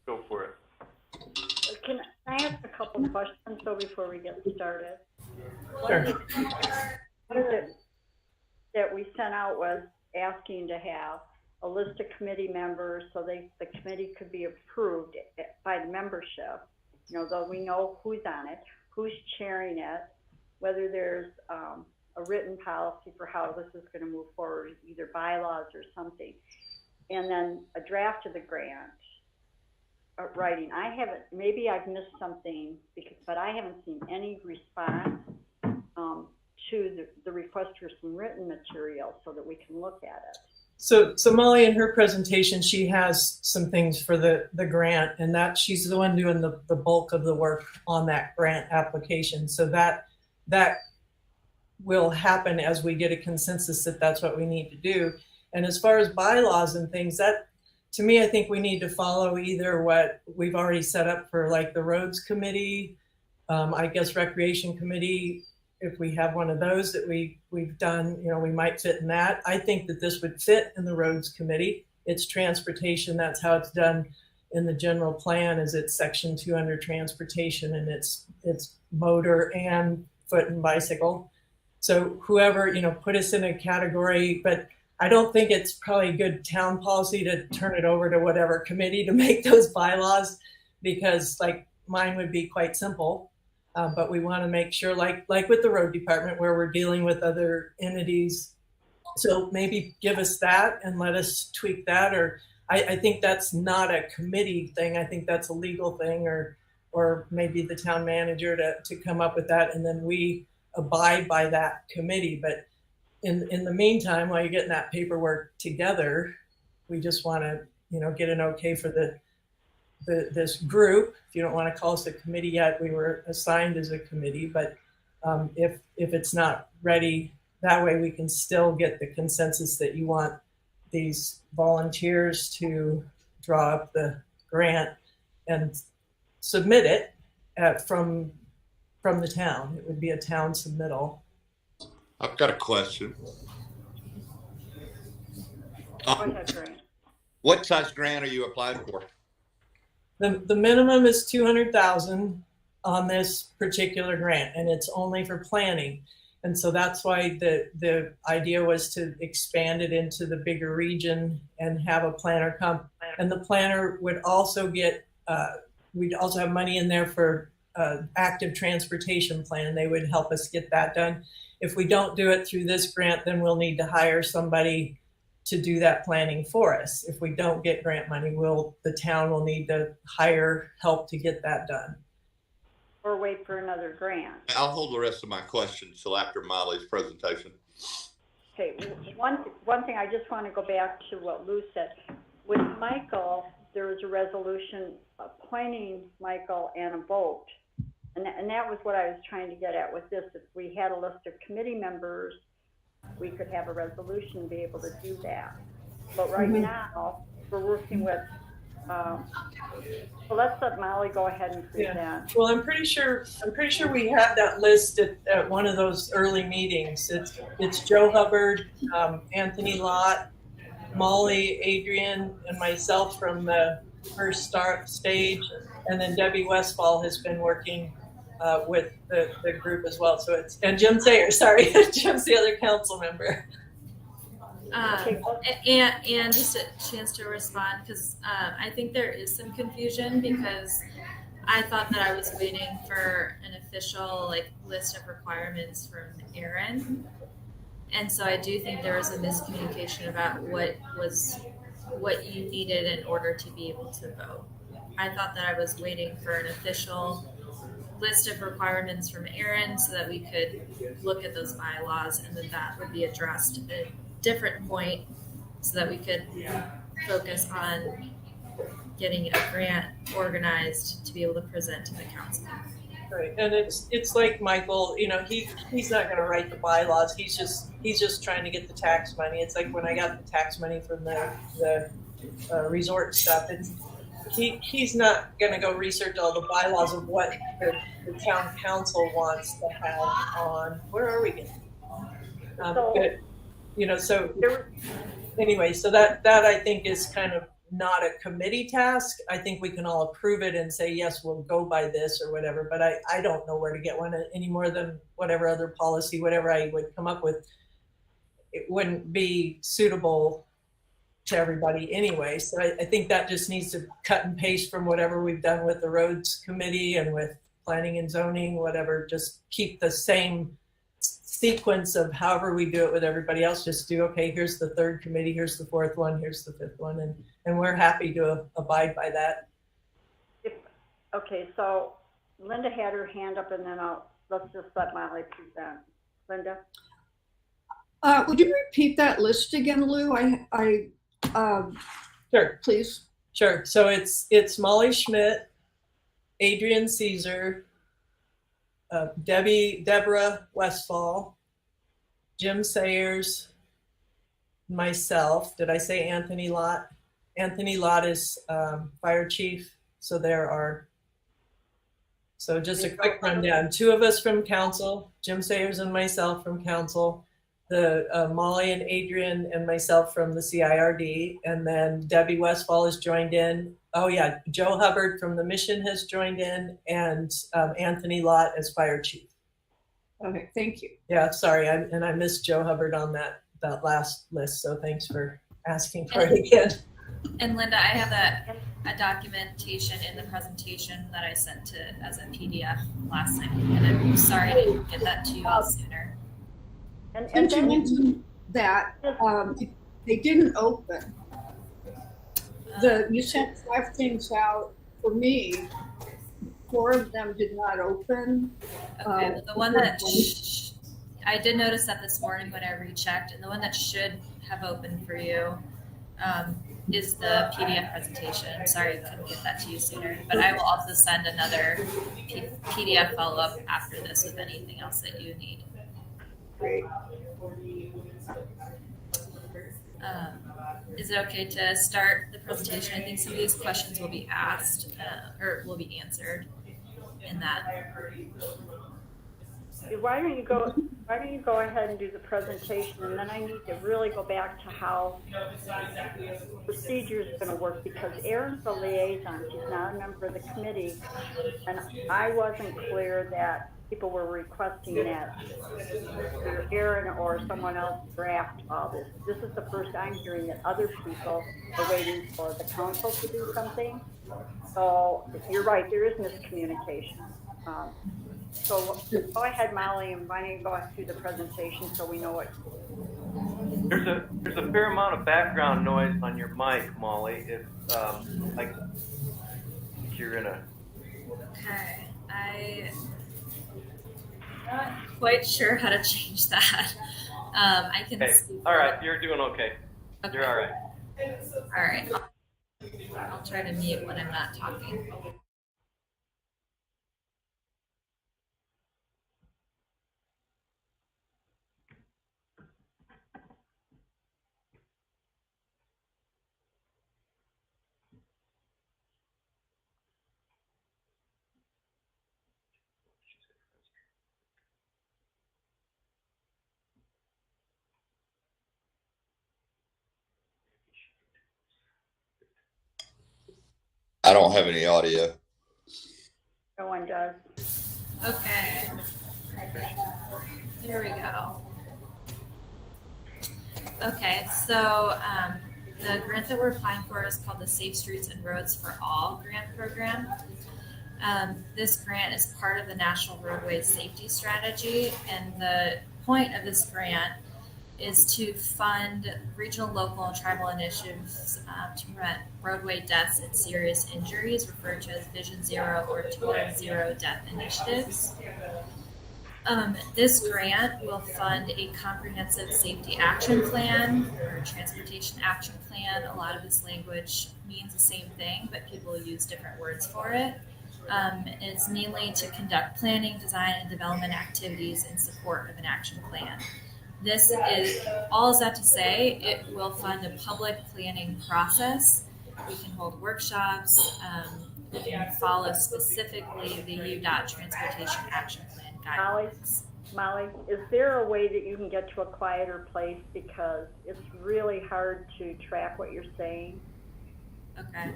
Go for it. Can I ask a couple of questions though before we get started? Sure. What is it that we sent out was asking to have a list of committee members so the committee could be approved by the membership, though we know who's on it, who's chairing it, whether there's a written policy for how this is going to move forward, either bylaws or something, and then a draft of the grant writing. Maybe I've missed something but I haven't seen any response to the request for some written material so that we can look at it. So Molly, in her presentation, she has some things for the grant, and that she's the one doing the bulk of the work on that grant application. So that will happen as we get a consensus that that's what we need to do. And as far as bylaws and things, that to me, I think we need to follow either what we've already set up for like the roads committee, I guess recreation committee. If we have one of those that we've done, we might fit in that. I think that this would fit in the roads committee. It's transportation. That's how it's done in the general plan. Is it's section 2 under transportation, and it's motor and foot and bicycle. So whoever, put us in a category, but I don't think it's probably a good town policy to turn it over to whatever committee to make those bylaws, because like mine would be quite simple. But we want to make sure, like with the road department, where we're dealing with other entities. So maybe give us that and let us tweak that. Or I think that's not a committee thing. I think that's a legal thing, or maybe the town manager to come up with that, and then we abide by that committee. But in the meantime, while you're getting that paperwork together, we just want to, get an okay for this group. If you don't want to call us a committee yet, we were assigned as a committee, but if it's not ready, that way we can still get the consensus that you want these volunteers to draw up the grant and submit it from the town. It would be a town submittal. I've got a question. Go ahead, Grant. What size grant are you applying for? The minimum is 200,000 on this particular grant, and it's only for planning. And so that's why the idea was to expand it into the bigger region and have a planner come. And the planner would also get, we'd also have money in there for active transportation plan. They would help us get that done. If we don't do it through this grant, then we'll need to hire somebody to do that planning for us. If we don't get grant money, the town will need to hire help to get that done. Or wait for another grant. I'll hold the rest of my questions till after Molly's presentation. Okay, one thing I just want to go back to what Lou said. With Michael, there was a resolution appointing Michael and a vote. And that was what I was trying to get at with this. If we had a list of committee members, we could have a resolution and be able to do that. But right now, we're working with, well, let's let Molly go ahead and present. Yeah. Well, I'm pretty sure we had that list at one of those early meetings. It's Joe Hubbard, Anthony Lott, Molly, Adrian, and myself from the first stage, and then Debbie Westfall has been working with the group as well. So and Jim Sayer, sorry, Jim's the other council member. And just a chance to respond, because I think there is some confusion, because I thought that I was waiting for an official list of requirements from Aaron, and so I do think there was a miscommunication about what you needed in order to be able to vote. I thought that I was waiting for an official list of requirements from Aaron so that we could look at those bylaws, and then that would be addressed at a different point so that we could focus on getting a grant organized to be able to present to the council. Right, and it's like Michael, he's not going to write the bylaws. He's just trying to get the tax money. It's like when I got the tax money from the resort stuff. He's not going to go research all the bylaws of what the town council wants to have on. Where are we getting? So anyway, so that I think is kind of not a committee task. I think we can all approve it and say, yes, we'll go by this or whatever, but I don't know where to get one any more than whatever other policy, whatever I would come up with, it wouldn't be suitable to everybody anyway. So I think that just needs to cut and paste from whatever we've done with the roads committee and with planning and zoning, whatever, just keep the same sequence of however we do it with everybody else. Just do, okay, here's the third committee, here's the fourth one, here's the fifth one, and we're happy to abide by that. Okay, so Linda had her hand up, and then let's just let Molly present. Linda? Would you repeat that list again, Lou? Sure. Please. Sure. So it's Molly Schmidt, Adrian Caesar, Deborah Westfall, Jim Sayers, myself. Did I say Anthony Lott? Anthony Lott is fire chief. So just a quick rundown. 2 of us from council, Jim Sayers and myself from council, the Molly and Adrian and myself from the CIRD, and then Debbie Westfall has joined in. Oh yeah, Joe Hubbard from the mission has joined in, and Anthony Lott as fire chief. Okay, thank you. Yeah, sorry, I missed Joe Hubbard on that that last list, so thanks for asking for it again. And Linda, I have a documentation in the presentation that I sent to as a PDF last night, and I'm sorry I didn't get that to you all sooner. And Since you then, mentioned that, they didn't open. You sent 5 things out for me. 4 of them did not open. Okay, well, the one that I did notice that this morning when I rechecked, and the one that should have opened for you is the PDF presentation. I'm sorry I couldn't get that to you sooner, but I will also send another PDF follow-up after this with anything else that you need. Great. Is it okay to start the presentation? I think some of these questions will be asked or will be answered in that. why don't you go ahead and do the presentation, and then I need to really go back to how procedure is going to work, because Erin's the liaison. She's not a member of the committee, and I wasn't clear that people were requesting that either Erin or someone else draft all this. This is the first I'm hearing that other people are waiting for the council to do something. So you're right, there is miscommunication. So go ahead, Molly, and why don't you go through the presentation so we know what. There's a fair amount of background noise on your mic, Molly. If like you're in a. Okay, I'm not quite sure how to change that. I can. Okay. All right, you're doing okay. Okay. You're all right. All right. I'll try to mute when I'm not talking. I don't have any audio. No one does. Okay. Here we go. Okay, so the grant that we're applying for is called the Safe Streets and Roads for All grant program. This grant is part of the National Roadway Safety Strategy, and the point of this grant is to fund regional, local, and tribal initiatives to prevent roadway deaths and serious injuries, referred to as Vision Zero or Toward Zero Death initiatives. This grant will fund a comprehensive safety action plan or transportation action plan. A lot of this language means the same thing, but people use different words for it. It's mainly to conduct planning, design, and development activities in support of an action plan. This is all is that to say it will fund a public planning process. We can hold workshops. We can follow specifically the UDOT Transportation Action Plan guidelines. Molly, is there a way that you can get to a quieter place, because it's really hard to track what you're saying? Okay.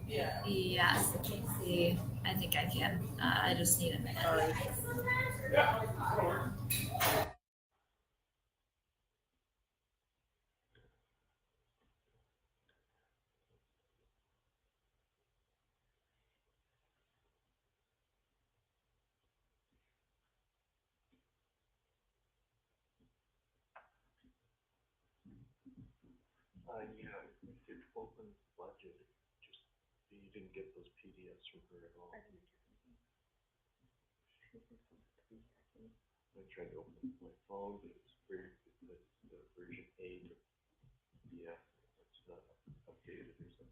Yes, let me see. I think I can. I just need a minute. Sorry. Yeah, we did open budget. Just you didn't get those PDFs from her at all. I tried to open my phone, but it's the version 8. Yeah, it's not updated or something.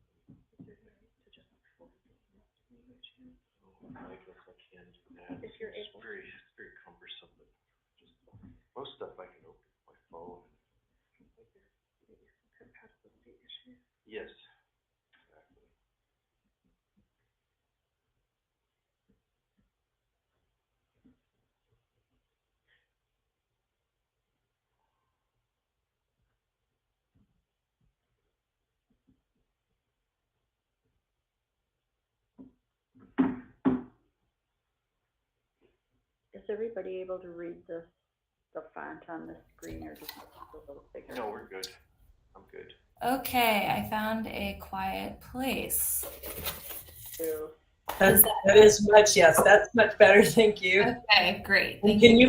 Oh, I guess I can do that. If you're It's able. it's very cumbersome, but just most stuff I can open with my phone. Compatibility issue. Yes, exactly. Is everybody able to read this? the font on the screen or just a little bigger? No, we're good. I'm good. Okay, I found a quiet place. Too. That is much, yes, that's much better. Thank you. Okay, great. And Thank can you.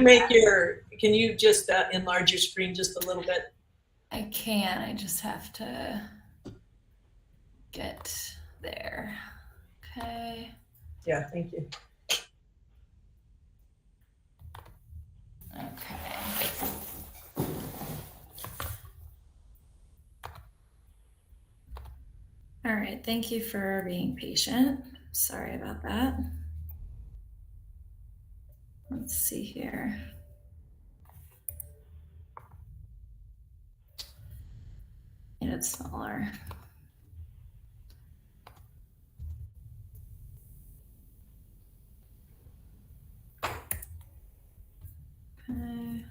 can you just enlarge your screen just a little bit? I can. I just have to get there. Okay. Yeah, thank you. Okay. All right. Thank you for being patient. Sorry about that. Let's see here. Made it smaller. Okay.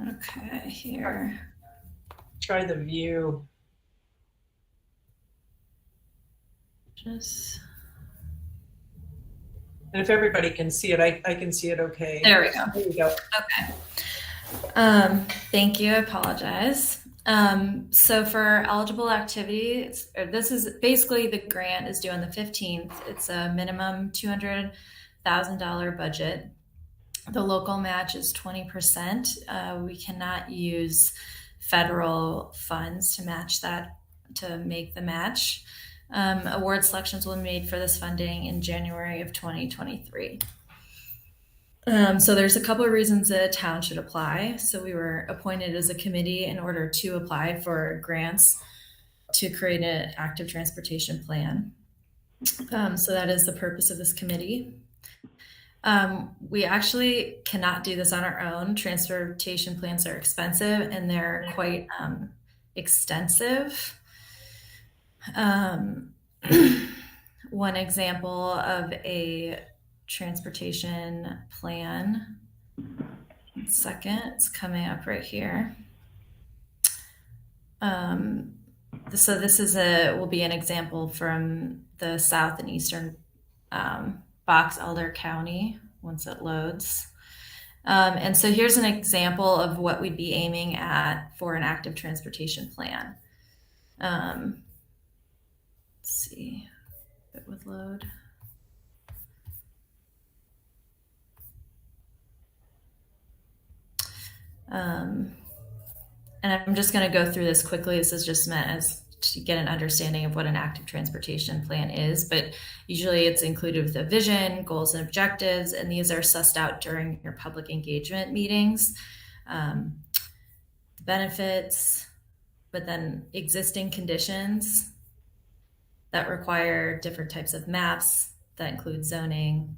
Okay, here. Try the view. Just And if everybody can see it, I can see it okay. there we go. There we go. Okay. Thank you. I apologize. So for eligible activities, this is basically the grant is due on the 15th. It's a minimum $200,000 budget. The local match is 20%. We cannot use federal funds to match that, to make the match. Award selections will be made for this funding in January of 2023. So there's a couple of reasons that a town should apply. So we were appointed as a committee in order to apply for grants to create an active transportation plan. So that is the purpose of this committee. We actually cannot do this on our own. Transportation plans are expensive and they're quite extensive. One example of a transportation plan, one second, it's coming up right here. So this is will be an example from the South and Eastern Box Elder County once it loads. And so here's an example of what we'd be aiming at for an active transportation plan. Let's see if it would load. And I'm just going to go through this quickly. This is just meant as to get an understanding of what an active transportation plan is, but usually it's included with a vision, goals, and objectives, and these are sussed out during your public engagement meetings. Benefits, but then existing conditions that require different types of maps that include zoning,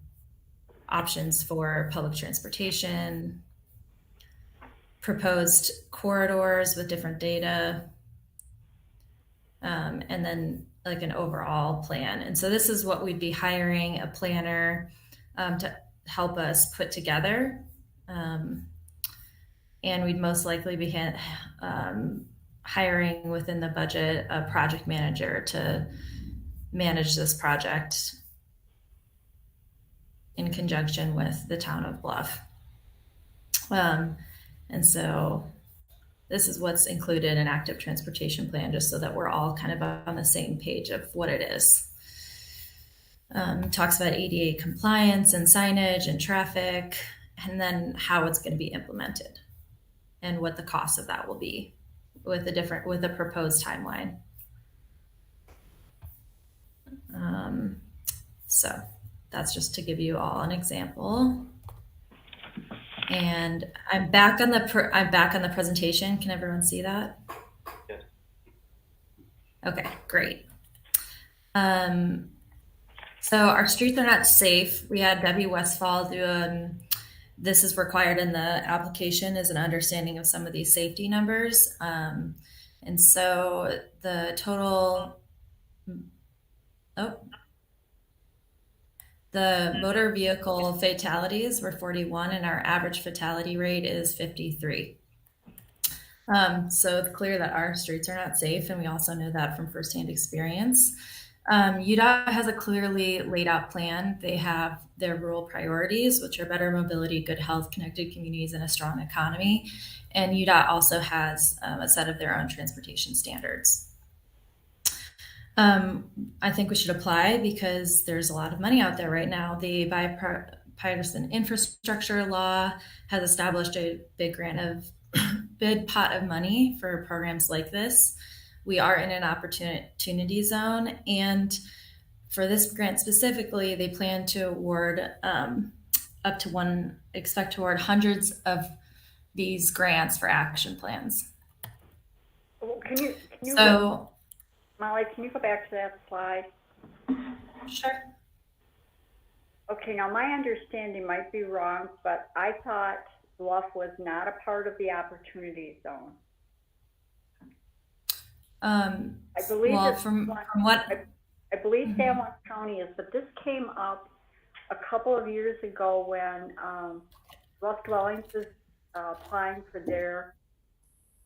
options for public transportation, proposed corridors with different data, and then like an overall plan. And so this is what we'd be hiring a planner to help us put together. And we'd most likely be hiring within the budget a project manager to manage this project in conjunction with the town of Bluff. And so this is what's included in an active transportation plan, just so that we're all kind of on the same page of what it is. Talks about ADA compliance and signage and traffic, and then how it's going to be implemented and what the cost of that will be with a proposed timeline. So that's just to give you all an example. And I'm back on the presentation. Can everyone see that? Yes. Okay, great. So our streets are not safe. We had Debbie Westfall do this is required in the application, is an understanding of some of these safety numbers. And so the total, the motor vehicle fatalities were 41 and our average fatality rate is 53. So it's clear that our streets are not safe, and we also know that from firsthand experience. UDOT has a clearly laid out plan. They have their rural priorities, which are better mobility, good health, connected communities, and a strong economy. And UDOT also has a set of their own transportation standards. I think we should apply because there's a lot of money out there right now. The bipartisan infrastructure law has established a big pot of money for programs like this. We are in an opportunity zone, and for this grant specifically, they plan to award expect to award hundreds of these grants for action plans. Well, can you So, Molly, can you go back to that slide? sure. Okay, now my understanding might be wrong, but I thought Bluff was not a part of the opportunity zone. I believe Well, it's from one- what I believe Mhm. San Juan County is, but this came up a couple of years ago when Bluff Dwellings was applying for their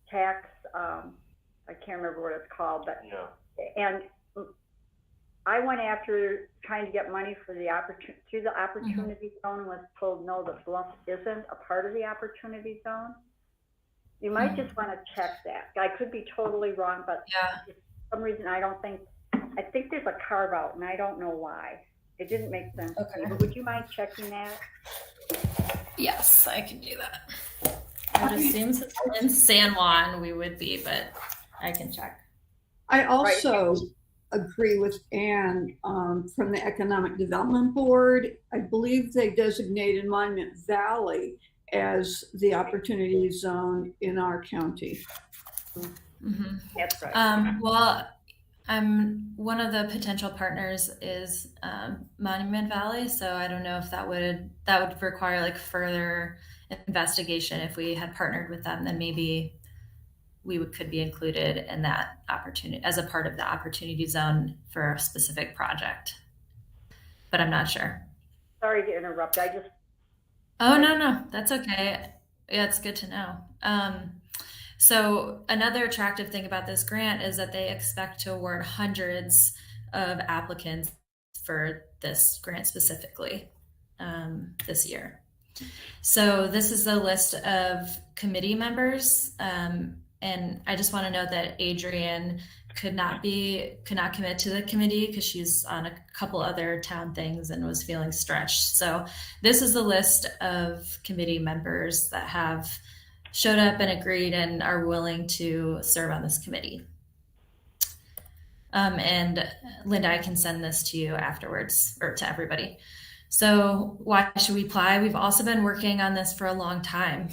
tax, I can't remember what it's called, but, Yeah. and I went after trying to get money for the through the opportunity zone and was told, no, the Bluff isn't a part of the opportunity zone. You might just want to check that. I could be totally wrong, but Yeah. for some reason, I think there's a carve out and I don't know why. It didn't make sense to me, Okay. but would you mind checking that? Yes, I can do that. I would assume since we're in San Juan we would be, but I can check. I also agree with Ann from the Economic Development Board. I believe they designated Monument Valley as the opportunity zone in our county. Mm-hmm. That's right. Well, one of the potential partners is Monument Valley, so I don't know if that would require like further investigation. If we had partnered with them, then maybe we could be included in that opportunity as a part of the opportunity zone for a specific project. But I'm not sure. Sorry to interrupt. Oh, no, that's okay. Yeah, it's good to know. So another attractive thing about this grant is that they expect to award hundreds of applicants for this grant specifically this year. So this is the list of committee members. And I just want to note that Adrienne could not commit to the committee because she's on a couple other town things and was feeling stretched. So this is the list of committee members that have showed up and agreed and are willing to serve on this committee. And Linda, I can send this to you afterwards, or to everybody. So why should we apply? We've also been working on this for a long time.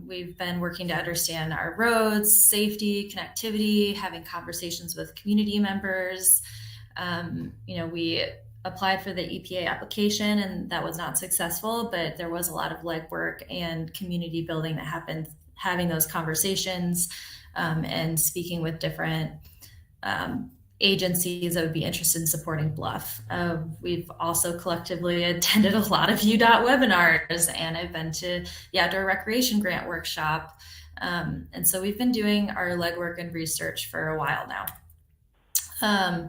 We've been working to understand our roads, safety, connectivity, having conversations with community members. We applied for the EPA application and that was not successful, but there was a lot of legwork and community building that happened, having those conversations and speaking with different agencies that would be interested in supporting Bluff. We've also collectively attended a lot of UDOT webinars, and I've been to the Outdoor Recreation Grant Workshop. And so we've been doing our legwork and research for a while now.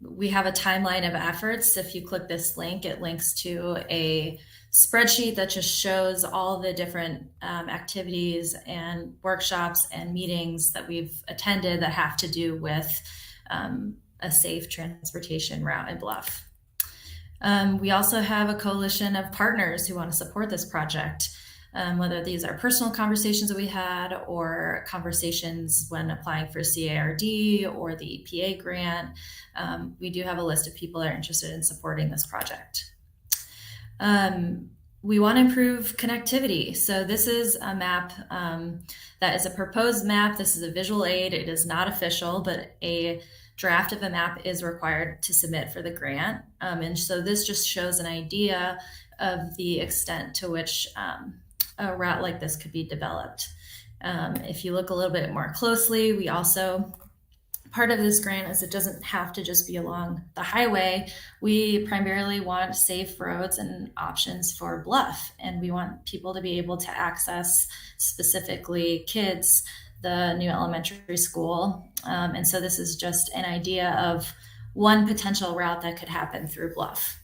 We have a timeline of efforts. If you click this link, it links to a spreadsheet that just shows all the different activities and workshops and meetings that we've attended that have to do with a safe transportation route in Bluff. We also have a coalition of partners who want to support this project, whether these are personal conversations that we had or conversations when applying for CARD or the EPA grant. We do have a list of people that are interested in supporting this project. We want to improve connectivity. So this is a map that is a proposed map. This is a visual aid. It is not official, but a draft of a map is required to submit for the grant. And so this just shows an idea of the extent to which a route like this could be developed. If you look a little bit more closely, we also, part of this grant is it doesn't have to just be along the highway. We primarily want safe roads and options for Bluff, and we want people to be able to access, specifically kids, the new elementary school. And so this is just an idea of one potential route that could happen through Bluff.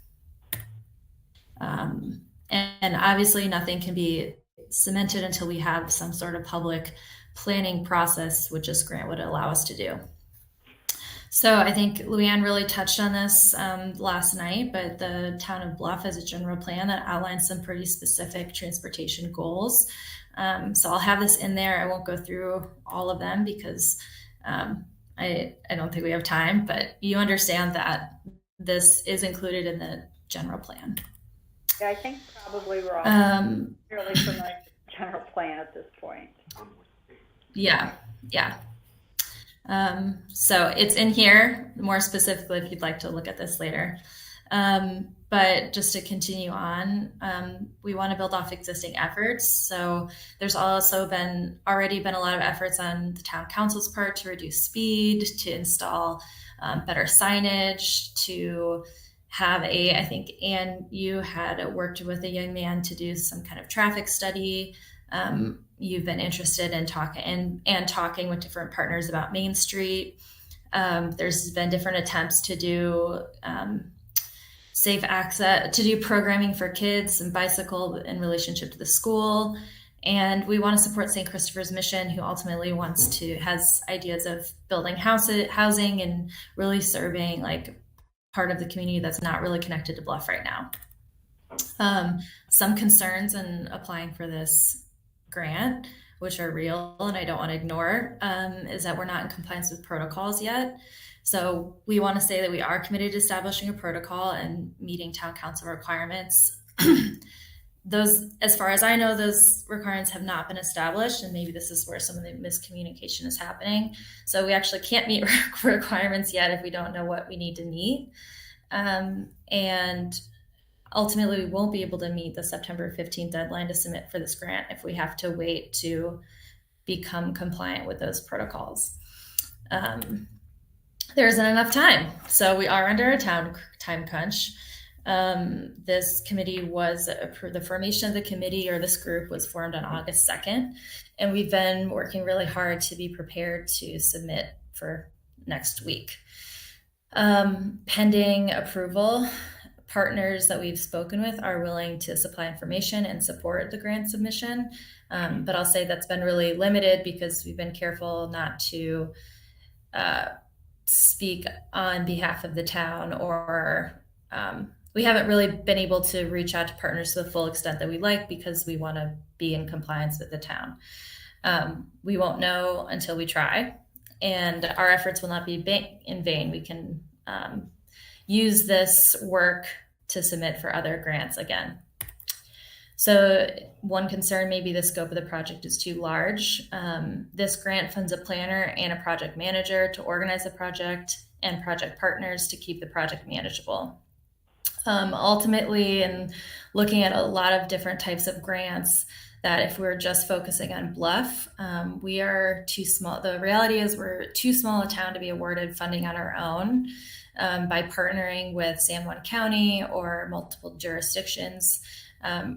And obviously nothing can be cemented until we have some sort of public planning process, which this grant would allow us to do. So I think Luann really touched on this last night, but the town of Bluff has a general plan that outlines some pretty specific transportation goals. So I'll have this in there. I won't go through all of them because I don't think we have time, but you understand that this is included in the general plan. Yeah, I think probably we're all fairly familiar with the general plan at this point. Yeah. So it's in here more specifically if you'd like to look at this later. But just to continue on, we want to build off existing efforts. So there's also already been a lot of efforts on the town council's part to reduce speed, to install better signage, to have I think, Anne, you had worked with a young man to do some kind of traffic study. You've been interested in talking with different partners about Main Street. There's been different attempts to do safe access, to do programming for kids and bicycle in relationship to the school. And we want to support St. Christopher's Mission, who ultimately has ideas of building housing and really serving like part of the community that's not really connected to Bluff right now. Some concerns in applying for this grant, which are real and I don't want to ignore, is that we're not in compliance with protocols yet. So we want to say that we are committed to establishing a protocol and meeting town council requirements. Those, as far as I know, those requirements have not been established, and maybe this is where some of the miscommunication is happening. So we actually can't meet requirements yet if we don't know what we need to meet. And ultimately, we won't be able to meet the September 15th deadline to submit for this grant if we have to wait to become compliant with those protocols. There isn't enough time. So we are under a time crunch. This committee the formation of the committee, or this group, was formed on August 2nd. And we've been working really hard to be prepared to submit for next week. Pending approval, partners that we've spoken with are willing to supply information and support the grant submission. But I'll say that's been really limited because we've been careful not to speak on behalf of the town, or we haven't really been able to reach out to partners to the full extent that we like because we want to be in compliance with the town. We won't know until we try, and our efforts will not be in vain. We can use this work to submit for other grants again. So one concern may be the scope of the project is too large. This grant funds a planner and a project manager to organize the project and project partners to keep the project manageable. Ultimately, in looking at a lot of different types of grants, that if we're just focusing on Bluff, we are too small. The reality is we're too small a town to be awarded funding on our own. By partnering with San Juan County or multiple jurisdictions,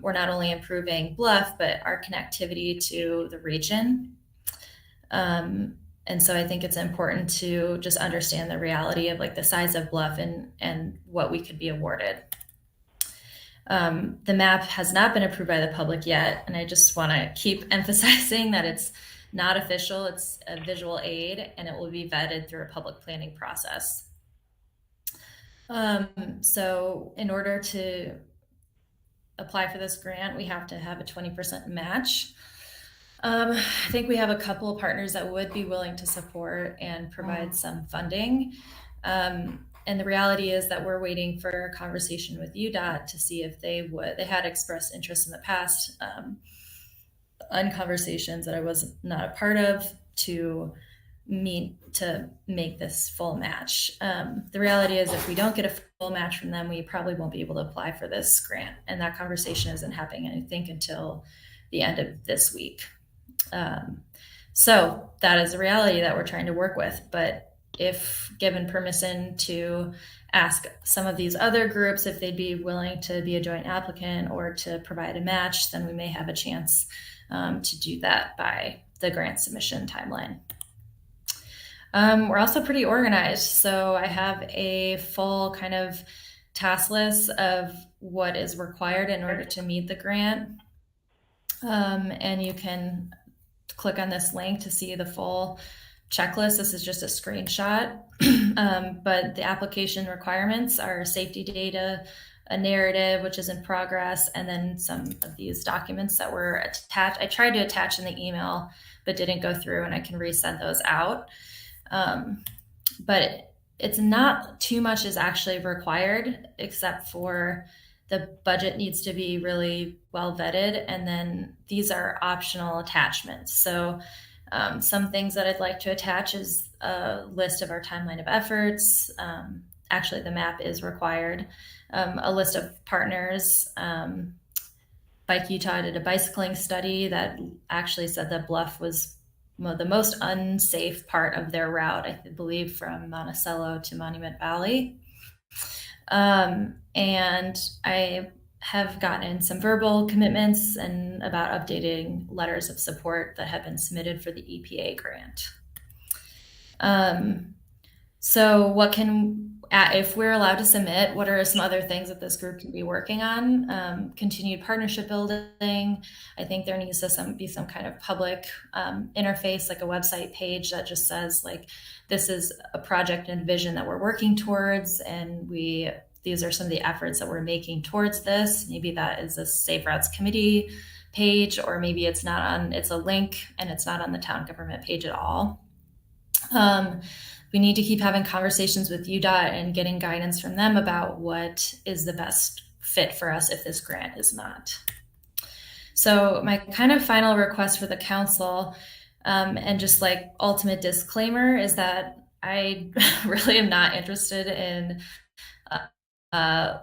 we're not only improving Bluff, but our connectivity to the region. And so I think it's important to just understand the reality of like the size of Bluff and what we could be awarded. The map has not been approved by the public yet, and I just want to keep emphasizing that it's not official. It's a visual aid, and it will be vetted through a public planning process. So in order to apply for this grant, we have to have a 20% match. I think we have a couple of partners that would be willing to support and provide some funding. And the reality is that we're waiting for a conversation with UDOT to see if they had expressed interest in the past on conversations that I was not a part of to make this full match. The reality is if we don't get a full match from them, we probably won't be able to apply for this grant. And that conversation isn't happening, I think, until the end of this week. So that is a reality that we're trying to work with. But if given permission to ask some of these other groups if they'd be willing to be a joint applicant or to provide a match, then we may have a chance to do that by the grant submission timeline. We're also pretty organized. So I have a full kind of task list of what is required in order to meet the grant. And you can click on this link to see the full checklist. This is just a screenshot. But the application requirements are safety data, a narrative, which is in progress, and then some of these documents that were attached. I tried to attach in the email, but didn't go through, and I can resend those out. But it's not too much is actually required, except for the budget needs to be really well vetted. And then these are optional attachments. So some things that I'd like to attach is a list of our timeline of efforts. Actually, the map is required. A list of partners. Bike Utah did a bicycling study that actually said that Bluff was the most unsafe part of their route, I believe, from Monticello to Monument Valley. And I have gotten some verbal commitments and about updating letters of support that have been submitted for the EPA grant. So what if we're allowed to submit, what are some other things that this group can be working on? Continued partnership building. I think there needs to be some kind of public interface, like a website page that just says, like, this is a project and vision that we're working towards, and these are some of the efforts that we're making towards this. Maybe that is a Safe Routes Committee page, or maybe it's a link and it's not on the town government page at all. We need to keep having conversations with UDOT and getting guidance from them about what is the best fit for us if this grant is not. So my kind of final request for the council, and just like ultimate disclaimer, is that I really am not interested in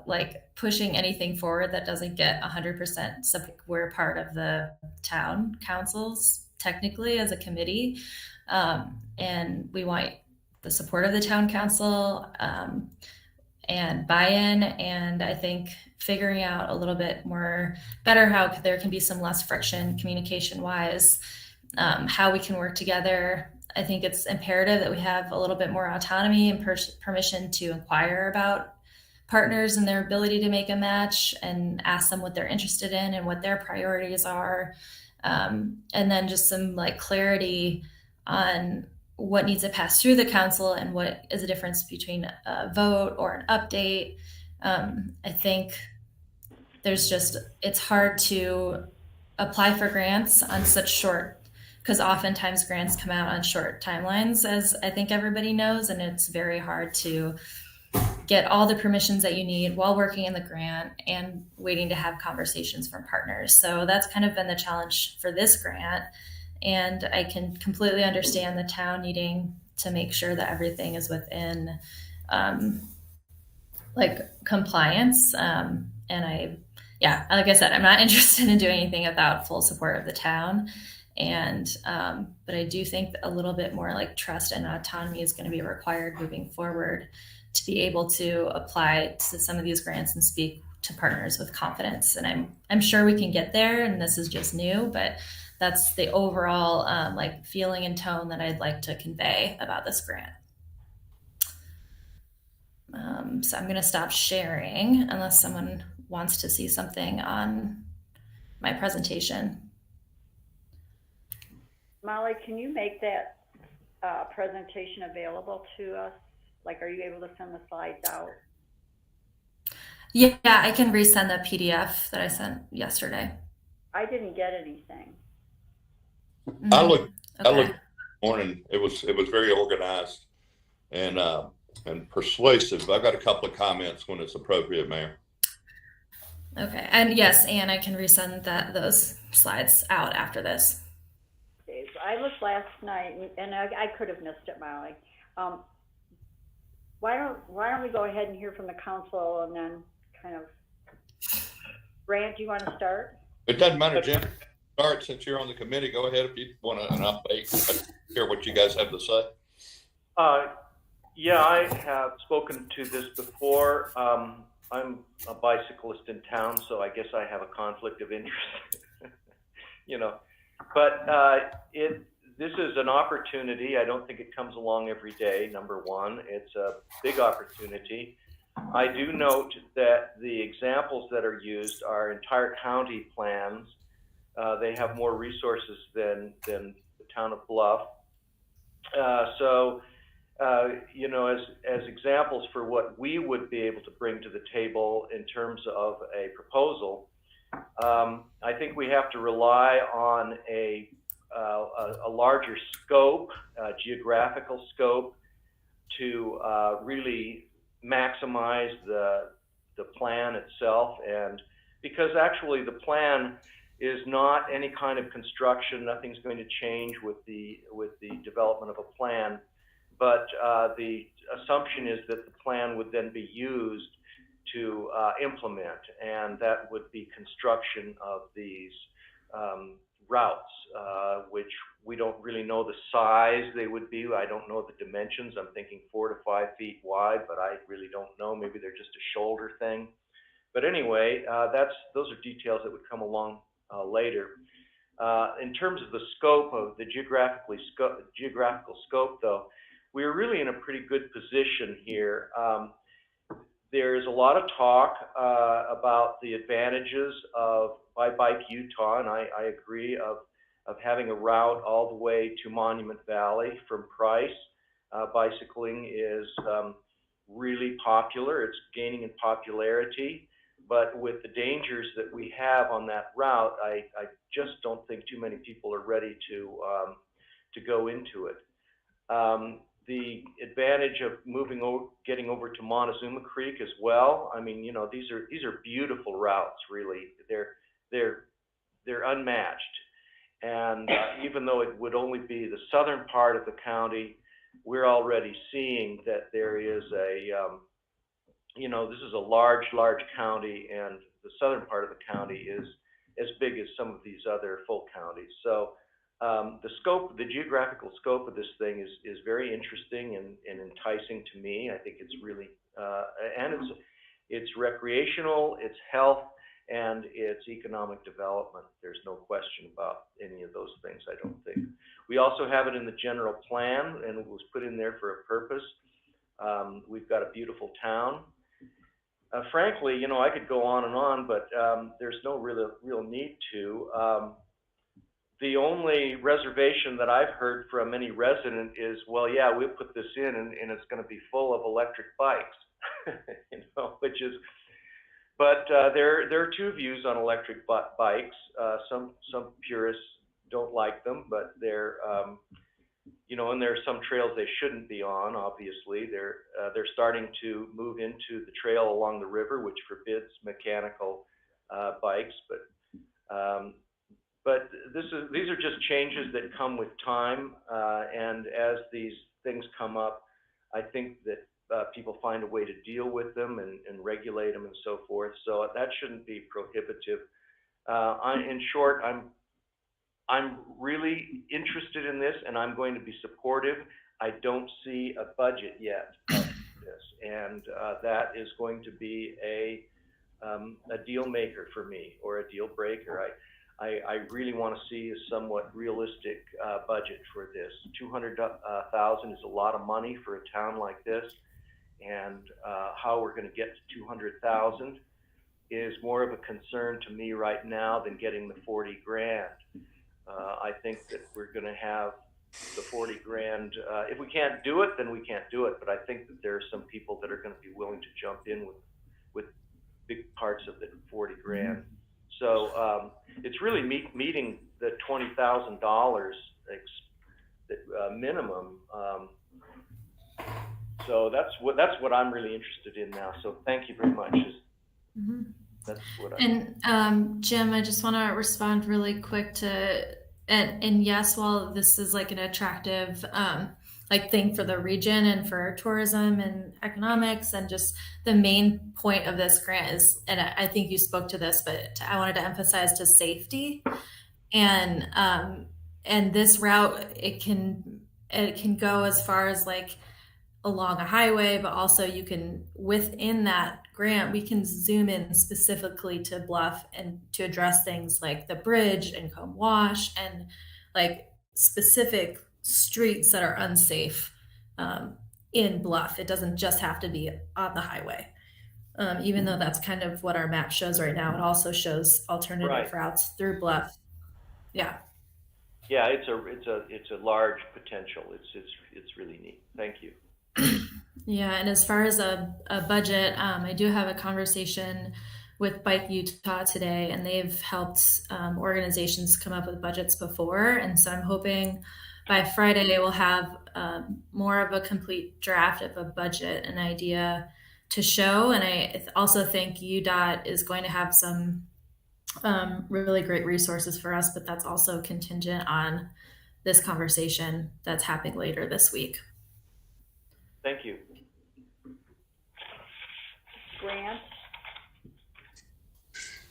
like pushing anything forward that doesn't get 100% support. We're part of the town councils technically as a committee, and we want the support of the town council and buy-in. And I think figuring out a little bit better how there can be some less friction communication-wise, how we can work together. I think it's imperative that we have a little bit more autonomy and permission to inquire about partners and their ability to make a match and ask them what they're interested in and what their priorities are. And then just some like clarity on what needs to pass through the council and what is the difference between a vote or an update. I think it's hard to apply for grants on such short, because oftentimes grants come out on short timelines, as I think everybody knows, and it's very hard to get all the permissions that you need while working in the grant and waiting to have conversations from partners. So that's kind of been the challenge for this grant. And I can completely understand the town needing to make sure that everything is within like compliance. And like I said, I'm not interested in doing anything without full support of the town. And but I do think a little bit more like trust and autonomy is going to be required moving forward to be able to apply to some of these grants and speak to partners with confidence. And I'm sure we can get there, and this is just new, but that's the overall like feeling and tone that I'd like to convey about this grant. So I'm going to stop sharing unless someone wants to see something on my presentation. Molly, can you make that presentation available to us? Like, are you able to send the slides out? Yeah, I can resend the PDF that I sent yesterday. I didn't get anything. Mm-hmm. I looked this morning. It was very organized and persuasive. I've got a couple of comments when it's appropriate, Mayor. Okay, and yes, Anne, I can resend those slides out after this. Okay, so I looked last night, and I could have missed it, Molly. Why don't we go ahead and hear from the council, and then kind of, Grant, do you want to start? It doesn't matter, Jim. Start since you're on the committee. Go ahead if you want an update. Hear what you guys have to say. Yeah, I have spoken to this before. I'm a bicyclist in town, so I guess I have a conflict of interest. You know, but this is an opportunity. I don't think it comes along every day, number one. It's a big opportunity. I do note that the examples that are used are entire county plans. They have more resources than the town of Bluff. You know, as examples for what we would be able to bring to the table in terms of a proposal, I think we have to rely on a larger scope, geographical scope, to really maximize the plan itself. And because actually the plan is not any kind of construction, nothing's going to change with the development of a plan, but the assumption is that the plan would then be used to implement, and that would be construction of these routes, which we don't really know the size they would be. I don't know the dimensions. I'm thinking 4 to 5 feet wide, but I really don't know. Maybe they're just a shoulder thing. But anyway, those are details that would come along later. In terms of the scope of the geographical scope, though, we're really in a pretty good position here. There's a lot of talk about the advantages of by Bike Utah, and I agree, of having a route all the way to Monument Valley from Price. Bicycling is really popular. It's gaining in popularity, but with the dangers that we have on that route, I just don't think too many people are ready to go into it. The advantage of getting over to Montezuma Creek as well. I mean, you know, these are beautiful routes. Really, they're unmatched. And even though it would only be the southern part of the county, we're already seeing that there is you know, this is a large county, and the southern part of the county is as big as some of these other full counties. So the geographical scope of this thing is very interesting and enticing to me. I think it's really, and it's recreational, it's health, and it's economic development. There's no question about any of those things, I don't think. We also have it in the general plan, and it was put in there for a purpose. We've got a beautiful town. Frankly, you know, I could go on, but there's no real need to. The only reservation that I've heard from any resident is, well, yeah, we'll put this in and it's going to be full of electric bikes, you know, which is, but there are two views on electric bikes. Some purists don't like them, but they're, you know, and there are some trails they shouldn't be on. Obviously, they're starting to move into the trail along the river, which forbids mechanical bikes, but these are just changes that come with time, and as these things come up, I think that people find a way to deal with them and regulate them and so forth. So that shouldn't be prohibitive. In short, I'm really interested in this, and I'm going to be supportive. I don't see a budget yet of this, and that is going to be a deal maker for me, or a deal breaker. I really want to see a somewhat realistic budget for this. $200,000 is a lot of money for a town like this, and how we're going to get to $200,000 is more of a concern to me right now than getting the 40 grand. I think that we're going to have the 40 grand. If we can't do it, then we can't do it. But I think that there are some people that are going to be willing to jump in with big parts of the 40 grand. So it's really meeting the $20,000 minimum. So that's what I'm really interested in now. So thank you very much. Mm-hmm. That's what And Jim, I just want to respond really quick to, and yes, while this is like an attractive like thing for the region and for tourism and economics, and just the main point of this grant is, and I think you spoke to this, but I wanted to emphasize to safety, and this route, it can go as far as like along a highway, but also you can, within that grant, we can zoom in specifically to Bluff and to address things like the bridge and Comb Wash, and like specific streets that are unsafe in Bluff. It doesn't just have to be on the highway. Even though that's kind of what our map shows right now, it also shows alternative Right. routes through Bluff. Yeah. Yeah, it's a large potential. It's really neat. Thank you. Yeah, and as far as a budget, I do have a conversation with Bike Utah today, and they've helped organizations come up with budgets before. And so I'm hoping by Friday we'll have more of a complete draft of a budget, an idea to show. And I also think UDOT is going to have some really great resources for us, but that's also contingent on this conversation that's happening later this week. Thank you. Grant?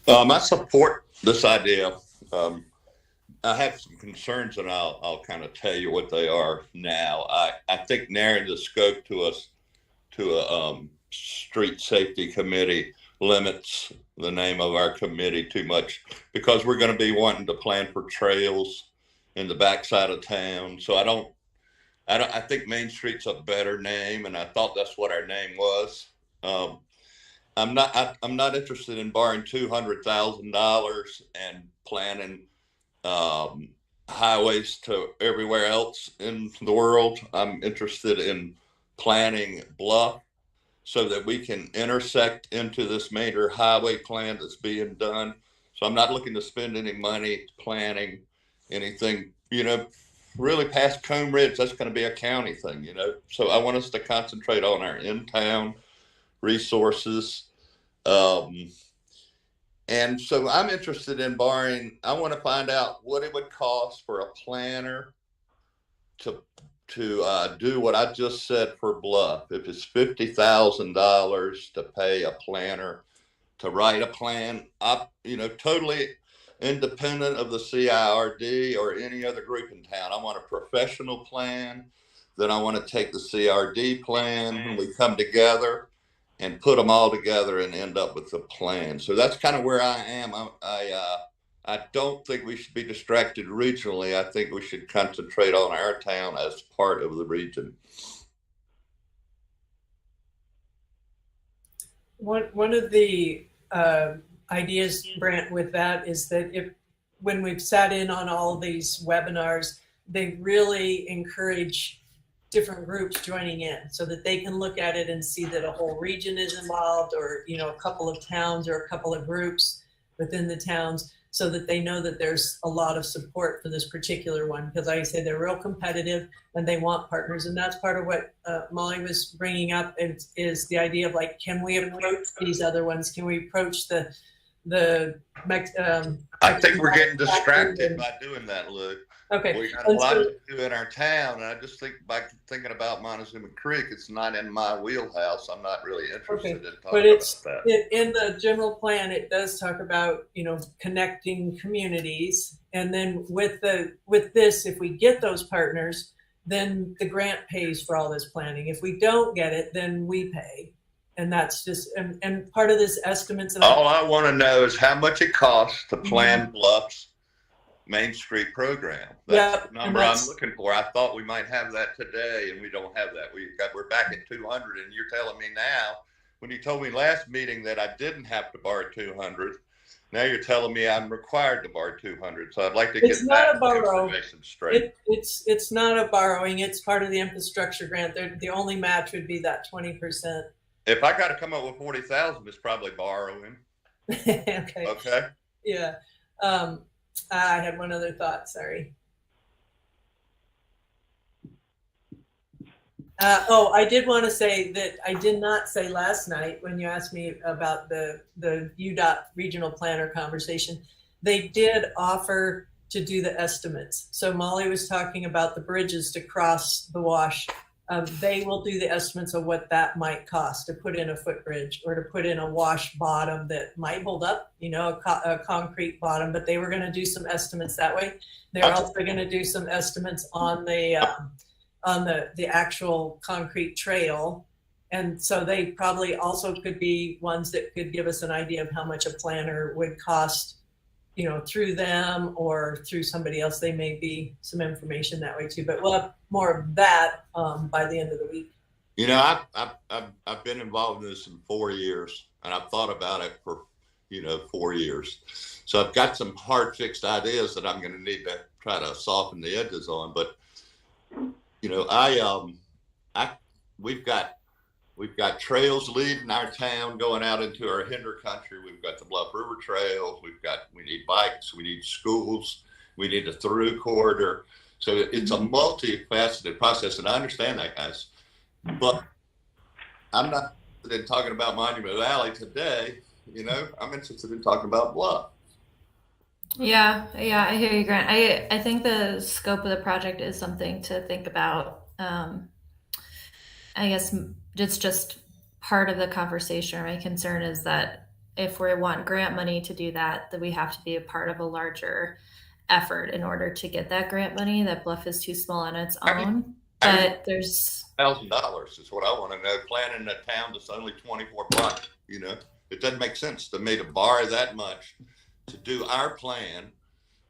I support this idea. I have some concerns, and I'll kind of tell you what they are now. I think narrowing the scope to a street safety committee limits the name of our committee too much, because we're going to be wanting to plan for trails in the backside of town. So I think Main Street's a better name, and I thought that's what our name was. I'm not interested in borrowing $200,000 and planning highways to everywhere else in the world. I'm interested in planning Bluff so that we can intersect into this major highway plan that's being done. So I'm not looking to spend any money planning anything, really past Comb Ridge. That's going to be a county thing, So I want us to concentrate on our in-town resources. And so I'm interested in borrowing. I want to find out what it would cost for a planner to do what I just said for Bluff. If it's $50,000 to pay a planner to write a plan, totally independent of the CIRD or any other group in town. I want a professional plan. Then I want to take the CRD plan when we come together and put them all together and end up with a plan. So that's kind of where I am. I don't think we should be distracted regionally. I think we should concentrate on our town as part of the region. One of the ideas, Brant, with that is that when we've sat in on all of these webinars, they really encourage different groups joining in so that they can look at it and see that a whole region is involved, or a couple of towns or a couple of groups within the towns, so that they know that there's a lot of support for this particular one. Because like I say, they're real competitive and they want partners. And that's part of what Molly was bringing up is the idea of can we approach these other ones? Can we approach the I think we're getting distracted by doing that, Luke. Okay. We got a lot to do in our town, and I just think by thinking about Montezuma Creek, it's not in my wheelhouse. I'm not really interested in talking about that. In the general plan, it does talk about connecting communities, and then with this, if we get those partners, then the grant pays for all this planning. If we don't get it, then we pay. And that's just, and part of this estimates. All I want to know is how much it costs to plan Bluff's Main Street program. That's the number I'm looking for. I thought we might have that today, and we don't have that. We're back at 200, and you're telling me now, when you told me last meeting that I didn't have to borrow 200, now you're telling me I'm required to borrow 200. So I'd like to get that information straight. It's not a borrowing. It's part of the infrastructure grant. The only match would be that 20%. If I got to come up with 40,000, it's probably borrowing. Okay. Yeah. I had one other thought. Sorry. I did want to say that I did not say last night when you asked me about the UDOT regional planner conversation. They did offer to do the estimates. So Molly was talking about the bridges to cross the wash. They will do the estimates of what that might cost to put in a footbridge or to put in a wash bottom that might hold up, a concrete bottom, but they were going to do some estimates that way. They're also going to do some estimates on the actual concrete trail. And so they probably also could be ones that could give us an idea of how much a planner would cost through them or through somebody else, they may be some information that way too. But we'll have more of that by the end of the week. I've been involved in this in 4 years, and I've thought about it for 4 years. So I've got some hard fixed ideas that I'm going to need to try to soften the edges on. But we've got trails leading our town going out into our hinder country. We've got the Bluff River Trail. We need bikes. We need schools. We need a through corridor. So it's a multifaceted process, and I understand that, guys. But I'm not interested in talking about Monument Valley today. I'm interested in talking about Bluff. Yeah, I hear you, Grant. I think the scope of the project is something to think about. I guess it's just part of the conversation. My concern is that if we want grant money to do that we have to be a part of a larger effort in order to get that grant money. That Bluff is too small on its own. But there's $1,000 is what I want to know. Planning a town that's only 24 blocks, it doesn't make sense to me to borrow that much to do our plan.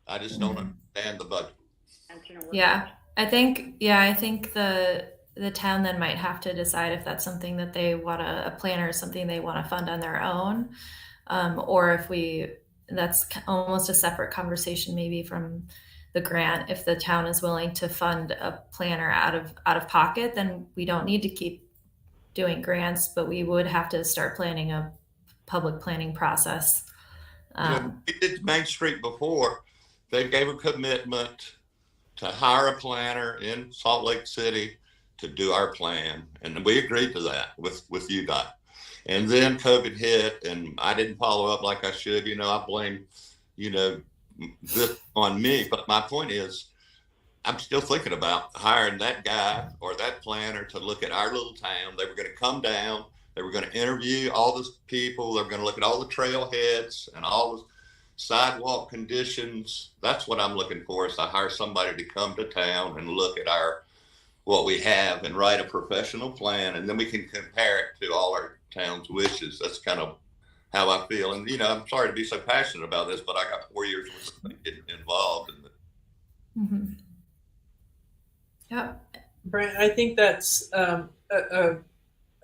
I just don't understand the budget. I think the town then might have to decide if that's something that they want a planner is something they want to fund on their own, or if that's almost a separate conversation maybe from the grant. If the town is willing to fund a planner out of pocket, then we don't need to keep doing grants, but we would have to start planning a public planning process. We did Main Street before. They gave a commitment to hire a planner in Salt Lake City to do our plan, and we agreed to that with UDOT. And then COVID hit, and I didn't follow up like I should. I blame this on me, but my point is I'm still thinking about hiring that guy or that planner to look at our little town. They were going to come down, they were going to interview all the people, they were going to look at all the trailheads and all the sidewalk conditions. That's what I'm looking for, is to hire somebody to come to town and look at what we have and write a professional plan, and then we can compare it to all our town's wishes. That's kind of how I feel. And I'm sorry to be so passionate about this, but I got 4 years of getting involved in it. Mm-hmm. Yeah, Brent, I think that's a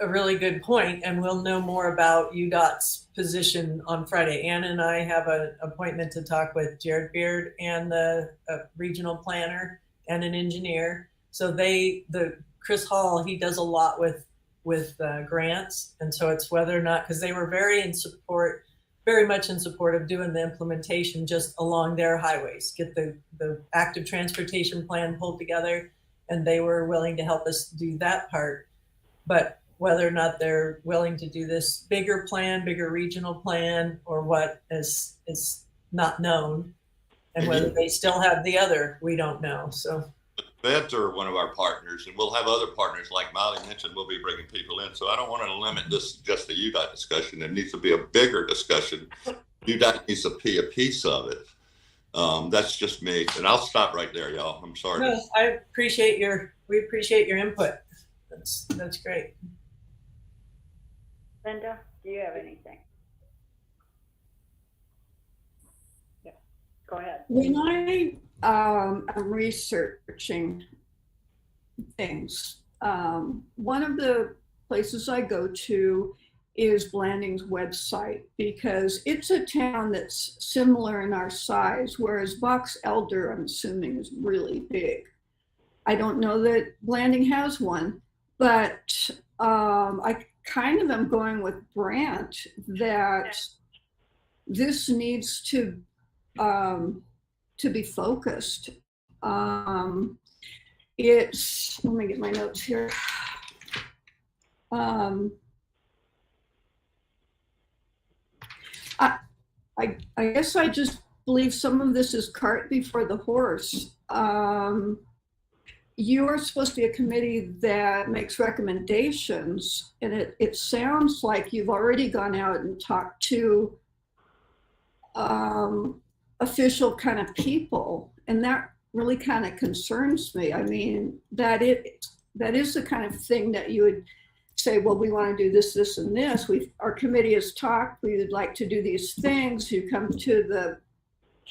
really good point, and we'll know more about UDOT's position on Friday. Ann and I have an appointment to talk with Jared Beard and the regional planner and an engineer. So Chris Hall, he does a lot with grants, and so it's whether or not, because they were very much in support of doing the implementation just along their highways, get the active transportation plan pulled together, and they were willing to help us do that part. But whether or not they're willing to do this bigger regional plan, or what is not known, and whether they still have the other, we don't know. So. Feds are one of our partners, and we'll have other partners like Molly mentioned. We'll be bringing people in, so I don't want to limit this just to UDOT discussion. It needs to be a bigger discussion. UDOT needs to be a piece of it. That's just me, and I'll stop right there, y'all. I'm sorry. No, we appreciate your input. That's great. Linda, do you have anything? Yeah, go ahead. When I am researching things, one of the places I go to is Blanding's website, because it's a town that's similar in our size, whereas Box Elder, I'm assuming, is really big. I don't know that Blanding has one, but I kind of am going with Brant that this needs to be focused. Let me get my notes here. I guess I just believe some of this is cart before the horse. You are supposed to be a committee that makes recommendations, and it sounds like you've already gone out and talked to official kind of people, and that really kind of concerns me. I mean, that is the kind of thing that you would say, well, we want to do this, this, and this. Our committee has talked. We would like to do these things. You come to the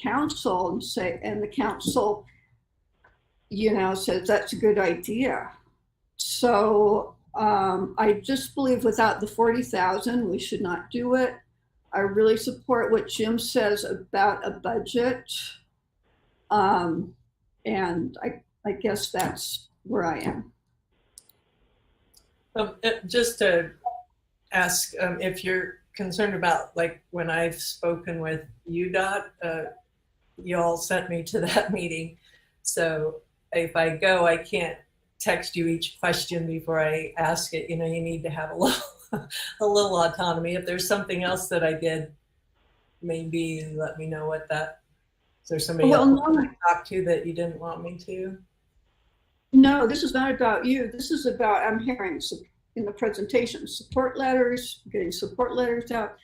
council and the council, says that's a good idea. So I just believe without the 40,000, we should not do it. I really support what Jim says about a budget. And I guess that's where I am. Just to ask if you're concerned about, like, when I've spoken with UDOT, you all sent me to that meeting. So if I go, I can't text you each question before I ask it. You need to have a little autonomy. If there's something else that I did, maybe let me know what that. Is there somebody else to talk to that you didn't want me to? No, this is not about you. This is about, I'm hearing in the presentation, support letters, getting support letters out,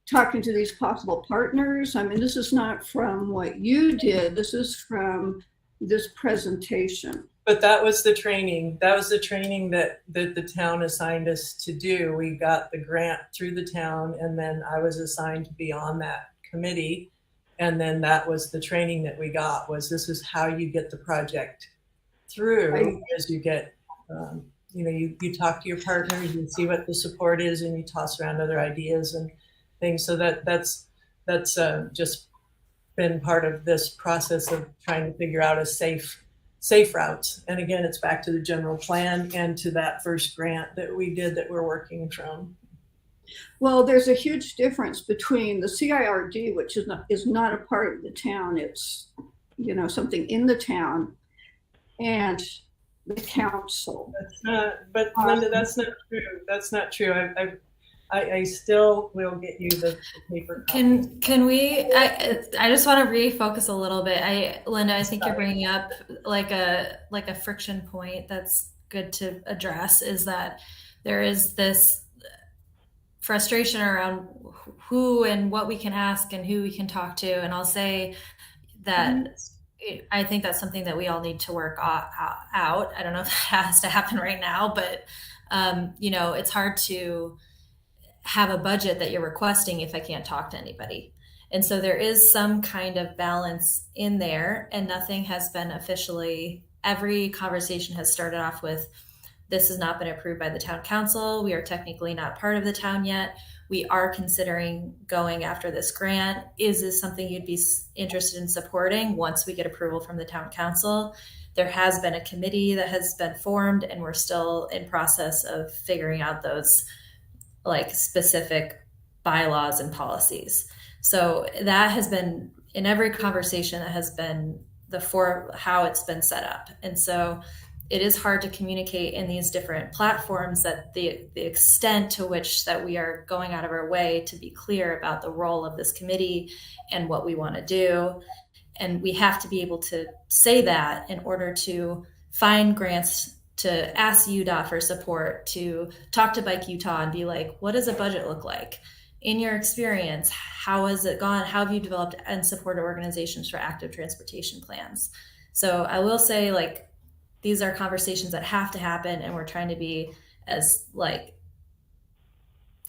talking to these possible partners. I mean, this is not from what you did. This is from this presentation. But that was the training. That was the training that the town assigned us to do. We got the grant through the town, and then I was assigned to be on that committee. And then that was the training that we got, was this is how you get the project through. Right. As you get, you talk to your partners, you see what the support is, and you toss around other ideas and things. So that's just been part of this process of trying to figure out a safe routes. And again, it's back to the general plan and to that first grant that we did that we're working from. Well, there's a huge difference between the CIRD, which is not a part of the town. It's, something in the town, and the council. That's not, but Linda, that's not true. That's not true. I still will get you the paper copy. Can we? I just want to refocus a little bit. Linda, I think you're bringing up like a friction point that's good to address. Is that there is this frustration around who and what we can ask and who we can talk to, and I'll say that I think that's something that we all need to work out. I don't know if that has to happen right now, but it's hard to have a budget that you're requesting if I can't talk to anybody. And so there is some kind of balance in there, and nothing has been officially, every conversation has started off with, this has not been approved by the town council. We are technically not part of the town yet. We are considering going after this grant. Is this something you'd be interested in supporting once we get approval from the town council? There has been a committee that has been formed, and we're still in process of figuring out those like specific bylaws and policies. So that has been in every conversation, that has been how it's been set up. And so it is hard to communicate in these different platforms that the extent to which that we are going out of our way to be clear about the role of this committee and what we want to do. And we have to be able to say that in order to find grants, to ask UDOT for support, to talk to Bike Utah and be like, what does a budget look like? In your experience, how has it gone? How have you developed and supported organizations for active transportation plans? So I will say, like, these are conversations that have to happen, and we're trying to be as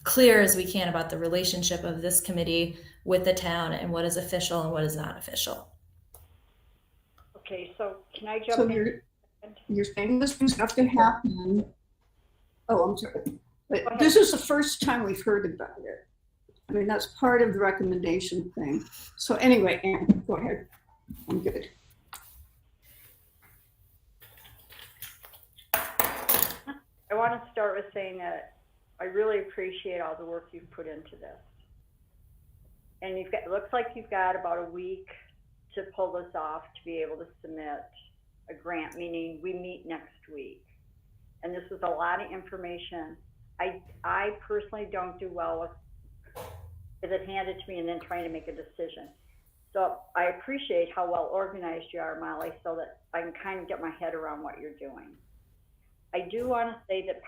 clear as we can about the relationship of this committee with the town and what is official and what is not official. Okay, so can I jump in? You're saying this things have to happen. Oh, I'm sorry. But this is the first time we've heard about it. I mean, that's part of the recommendation thing. So anyway, Anne, go ahead. I'm good. I want to start with saying that I really appreciate all the work you've put into this. And it looks like you've got about a week to pull this off to be able to submit a grant, meaning we meet next week. And this is a lot of information. I personally don't do well with it handed to me and then trying to make a decision. So I appreciate how well organized you are, Molly, so that I can kind of get my head around what you're doing. I do want to say that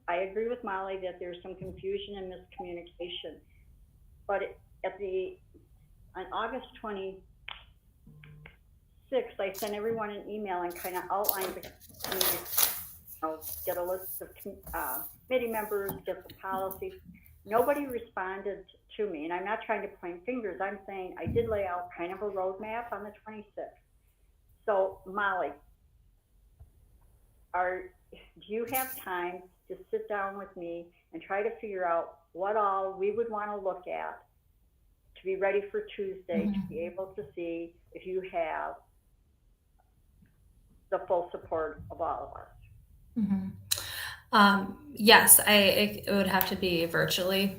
I agree with Molly that there's some confusion and miscommunication, but on August 26th, I sent everyone an email and kind of outlined get a list of committee members, get the policies. nobody responded to me, and I'm not trying to point fingers. I'm saying I did lay out kind of a roadmap on the 26th. So Molly, do you have time to sit down with me and try to figure out what all we would want to look at to be ready for Tuesday, to be able to see if you have the full support of all of us? Yes, it would have to be virtually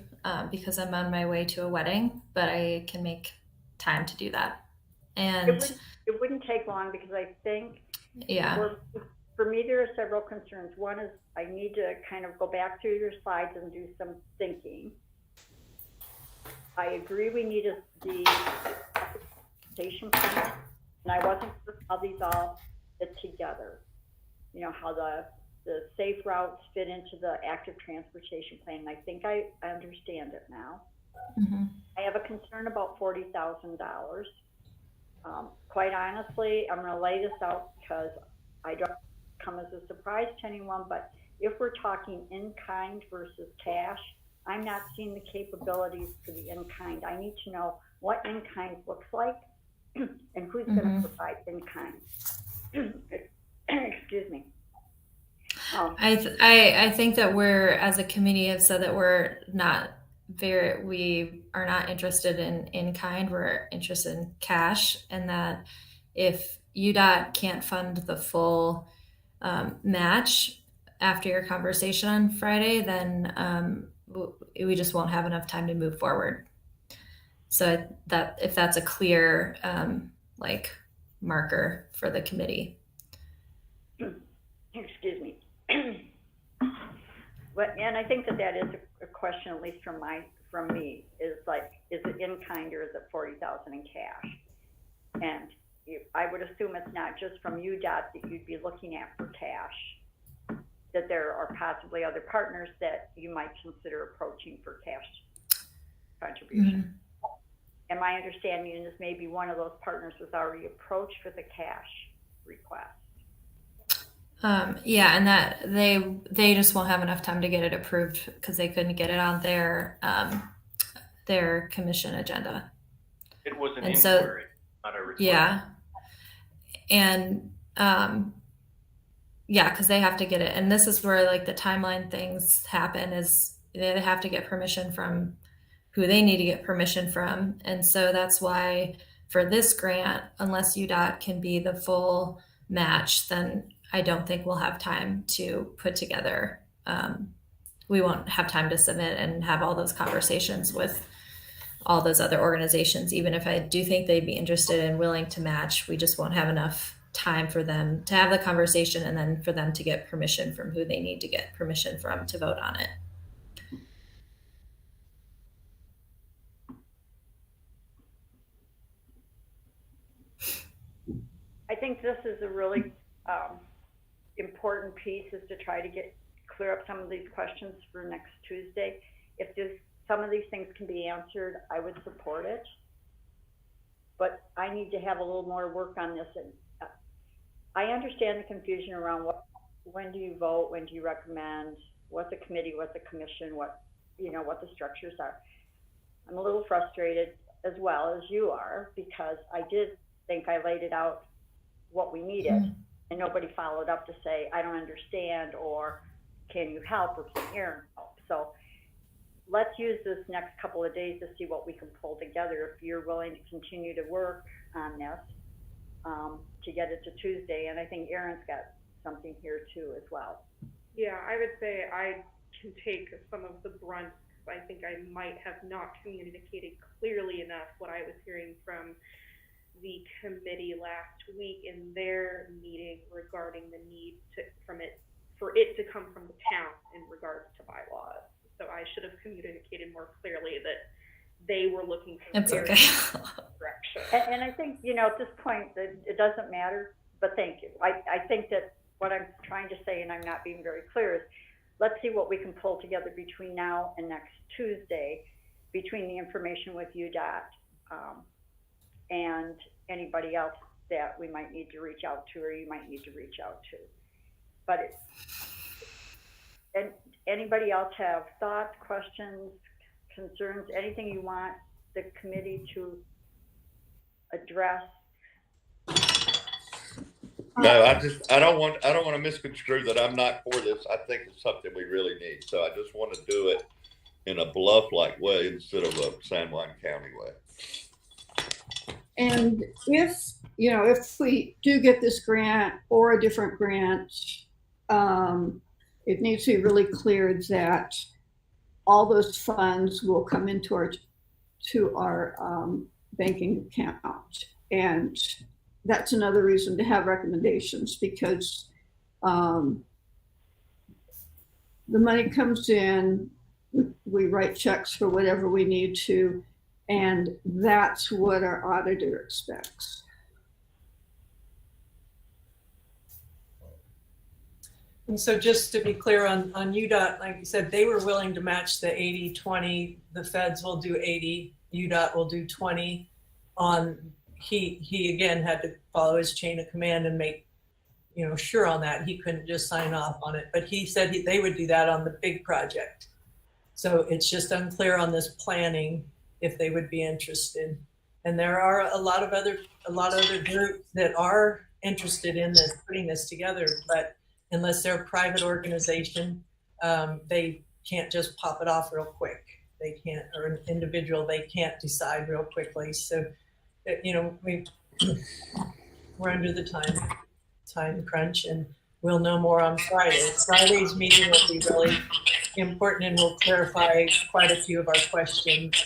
because I'm on my way to a wedding, but I can make time to do that. And it wouldn't take long, because I think yeah, for me, there are several concerns. One is I need to kind of go back through your slides and do some thinking. I agree we need the station plan, and I wasn't sure how these all fit together. You know, how the safe routes fit into the active transportation plan. And I think I understand it now. I have a concern about $40,000. Quite honestly, I'm going to lay this out because I don't come as a surprise to anyone, but if we're talking in kind versus cash, I'm not seeing the capabilities for the in kind. I need to know what in kind looks like and who's going to provide in kind. Excuse me. I think that we're, as a committee, have said that we are not interested in kind. We're interested in cash, and that if UDOT can't fund the full match after your conversation on Friday, then we just won't have enough time to move forward. So that if that's a clear marker for the committee. Excuse me. But, and I think that is a question, at least from me, is like, is it in kind or is it $40,000 in cash? And I would assume it's not just from UDOT that you'd be looking at for cash, that there are possibly other partners that you might consider approaching for cash contribution. And my understanding is maybe one of those partners was already approached for the cash request. Yeah, and that they just won't have enough time to get it approved because they couldn't get it on their commission agenda. It was an And inquiry, not a request. Yeah, and yeah, because they have to get it, and this is where the timeline things happen. Is they have to get permission from who they need to get permission from, and so that's why for this grant, unless UDOT can be the full match, then I don't think we'll have time to put together. We won't have time to submit and have all those conversations with all those other organizations. Even if I do think they'd be interested and willing to match, we just won't have enough time for them to have the conversation and then for them to get permission from who they need to get permission from to vote on it. I think this is a really important piece, is to try to clear up some of these questions for next Tuesday. If some of these things can be answered, I would support it. But I need to have a little more work on this. And I understand the confusion around when do you vote, when do you recommend, what's a committee, what's a commission, what the structures are. I'm a little frustrated as well as you are, because I did think I laid it out what we needed, and nobody followed up to say, I don't understand, or can you help, or can Aaron help? So let's use this next couple of days to see what we can pull together. If you're willing to continue to work on this, to get it to Tuesday, and I think Aaron's got something here too as well. Yeah, I would say I can take some of the brunt. I think I might have not communicated clearly enough what I was hearing from the committee last week in their meeting regarding the need for it to come from the town in regards to bylaws. So I should have communicated more clearly that they were looking for their direction. And I think, at this point, that it doesn't matter, but thank you. I think that what I'm trying to say, and I'm not being very clear, is let's see what we can pull together between now and next Tuesday, between the information with UDOT and anybody else that we might need to reach out to, or you might need to reach out to. But and anybody else have thoughts, questions, concerns, anything you want the committee to address? No, I don't want to misconstrue that I'm not for this. I think it's something we really need. So I just want to do it in a Bluff-like way instead of a San Juan County way. And if we do get this grant or a different grant, it needs to be really clear that all those funds will come into our banking account. And that's another reason to have recommendations, because the money comes in, we write checks for whatever we need to, and that's what our auditor expects. And so just to be clear on UDOT, like you said, they were willing to match the 80-20. The feds will do 80, UDOT will do 20. He again had to follow his chain of command and make sure on that. He couldn't just sign off on it, but he said they would do that on the big project. So it's just unclear on this planning if they would be interested. And there are a lot of other groups that are interested in this, putting this together, but unless they're a private organization, they can't just pop it off real quick. They can't, or an individual, they can't decide real quickly. So, we're under the time crunch, and we'll know more on Friday. Friday's meeting will be really important, and we'll clarify quite a few of our questions.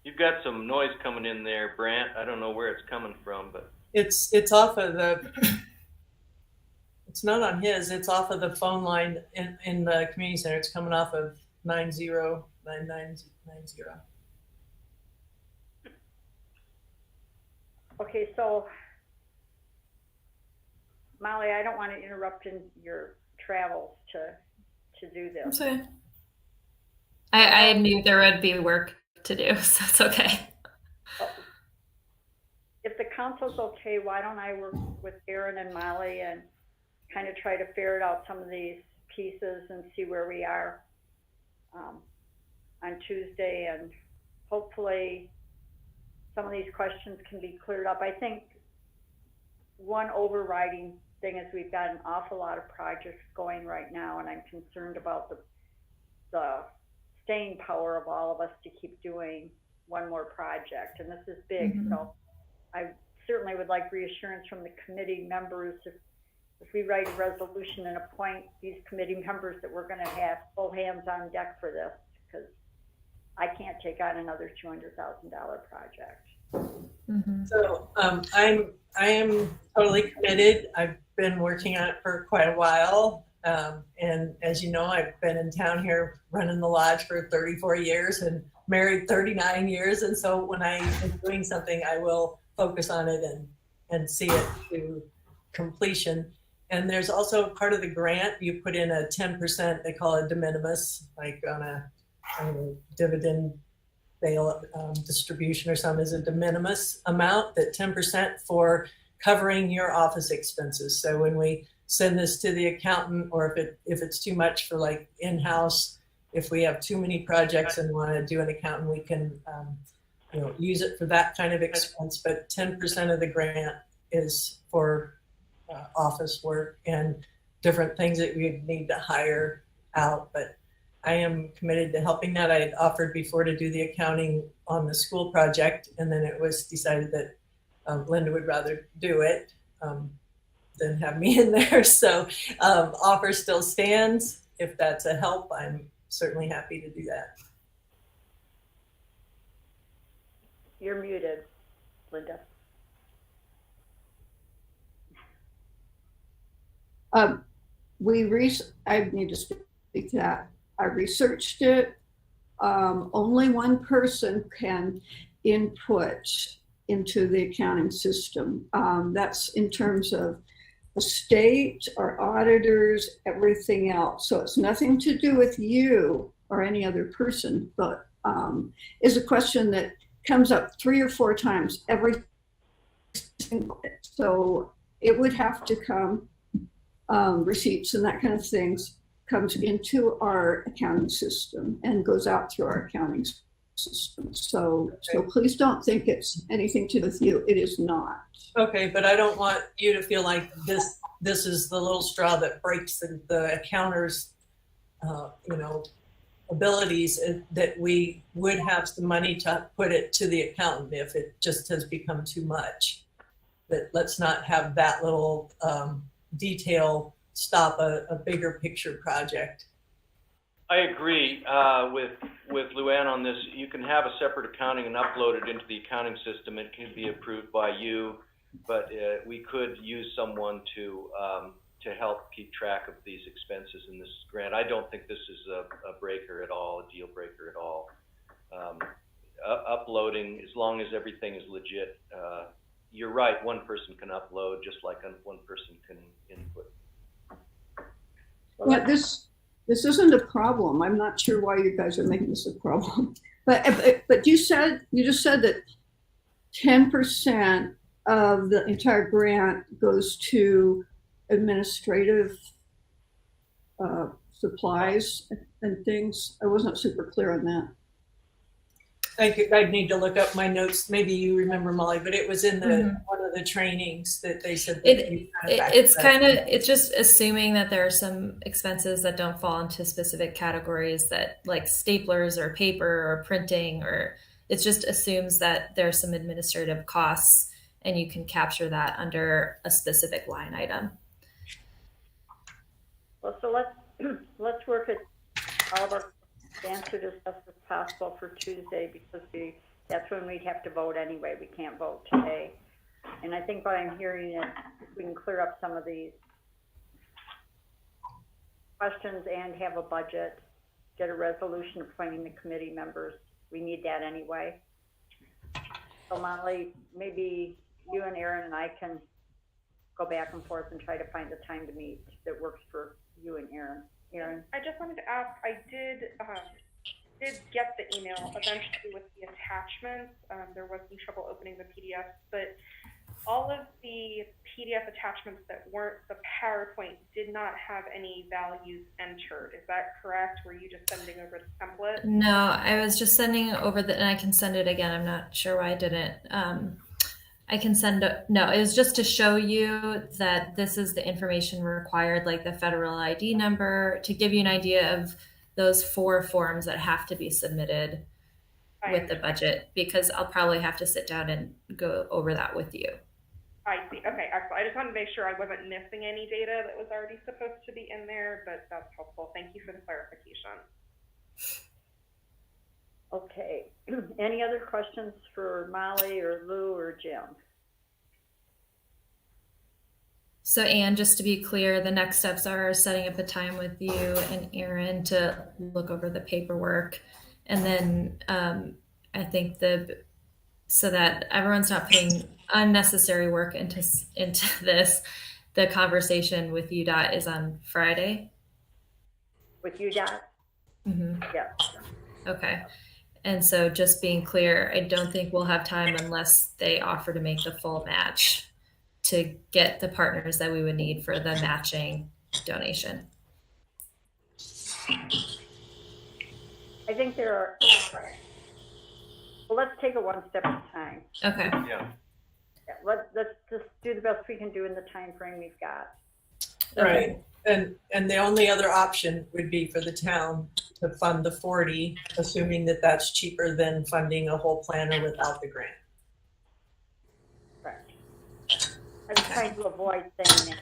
You've got some noise coming in there, Brant. I don't know where it's coming from, but It's off of it's not on his, it's off of the phone line in the community center. It's coming off of 909990. Okay, so Molly, I don't want to interrupt in your travels to do this. Okay. I knew there would be work to do, so it's okay. If the council's okay, why don't I work with Aaron and Molly and kind of try to ferret out some of these pieces and see where we are on Tuesday, and hopefully some of these questions can be cleared up. I think one overriding thing is we've got an awful lot of projects going right now, and I'm concerned about the staying power of all of us to keep doing one more project, and this is big. Mm-hmm. So I certainly would like reassurance from the committee members if we write a resolution and appoint these committee members that we're going to have full hands on deck for this, because I can't take on another $200,000 project. Mm-hmm. So I am totally committed. I've been working on it for quite a while. And as you know, I've been in town here running the lodge for 34 years and married 39 years. And so when I am doing something, I will focus on it and see it to completion. And there's also part of the grant, you put in a 10%, they call it de minimis, like on a dividend bail distribution or something, is a de minimis amount, that 10% for covering your office expenses. So when we send this to the accountant, or if it's too much for like in-house, if we have too many projects and want to do an accountant, we can use it for that kind of expense. But 10% of the grant is for office work and different things that we need to hire out. But I am committed to helping that. I had offered before to do the accounting on the school project, and then it was decided that Linda would rather do it than have me in there. So offer still stands. If that's a help, I'm certainly happy to do that. You're muted, Linda. I need to speak to that. I researched it. Only one person can input into the accounting system. That's in terms of the state, our auditors, everything else. So it's nothing to do with you or any other person, but is a question that comes up 3 or 4 times every single day. So it would have to come receipts and that kind of things comes into our accounting system and goes out through our accounting system. So please don't think it's anything to do with you. It is not. Okay, but I don't want you to feel like this is the little straw that breaks the accounter's, abilities, that we would have some money to put it to the accountant if it just has become too much. That let's not have that little detail stop a bigger picture project. I agree with Luann on this. You can have a separate accounting and upload it into the accounting system. It can be approved by you, but we could use someone to help keep track of these expenses in this grant. I don't think this is a breaker at all, a deal breaker at all. Uploading, as long as everything is legit, you're right, one person can upload just like one person can input. Yeah, this isn't a problem. I'm not sure why you guys are making this a problem. But you just said that 10% of the entire grant goes to administrative supplies and things. I wasn't super clear on that. I'd need to look up my notes. Maybe you remember, Molly, but it was in one of the trainings that they said. It's just assuming that there are some expenses that don't fall into specific categories, that like staplers or paper or printing, or it just assumes that there's some administrative costs and you can capture that under a specific line item. Well, so let's work at all of our answers as best as possible for Tuesday, because that's when we'd have to vote anyway. We can't vote today. And I think what I'm hearing is we can clear up some of these questions and have a budget, get a resolution appointing the committee members. We need that anyway. So Molly, maybe you and Aaron and I can go back and forth and try to find a time to meet that works for you and Aaron. Aaron? I just wanted to ask, I did get the email eventually with the attachments. There was some trouble opening the PDF, but all of the PDF attachments that weren't the PowerPoint did not have any values entered. Is that correct? Were you just sending over the template? No, I was just sending over and I can send it again. I'm not sure why I didn't. I can no, it was just to show you that this is the information required, like the federal ID number, to give you an idea of those 4 forms that have to be submitted with the budget, because I'll probably have to sit down and go over that with you. I see. Okay, excellent. I just wanted to make sure I wasn't missing any data that was already supposed to be in there, but that's helpful. Thank you for the clarification. Okay. Any other questions for Molly or Lou or Jim? So Anne, just to be clear, the next steps are setting up a time with you and Aaron to look over the paperwork. And then I think so that everyone's not putting unnecessary work into this, the conversation with UDOT is on Friday. With UDOT? Mm-hmm. Yeah. Okay. And so just being clear, I don't think we'll have time unless they offer to make the full match to get the partners that we would need for the matching donation. I think there are, well, let's take it one step at a time. Okay. Yeah. Let's just do the best we can do in the time frame we've got. Right. And the only other option would be for the town to fund the 40, assuming that that's cheaper than funding a whole planner without the grant. Correct. I was trying to avoid saying that.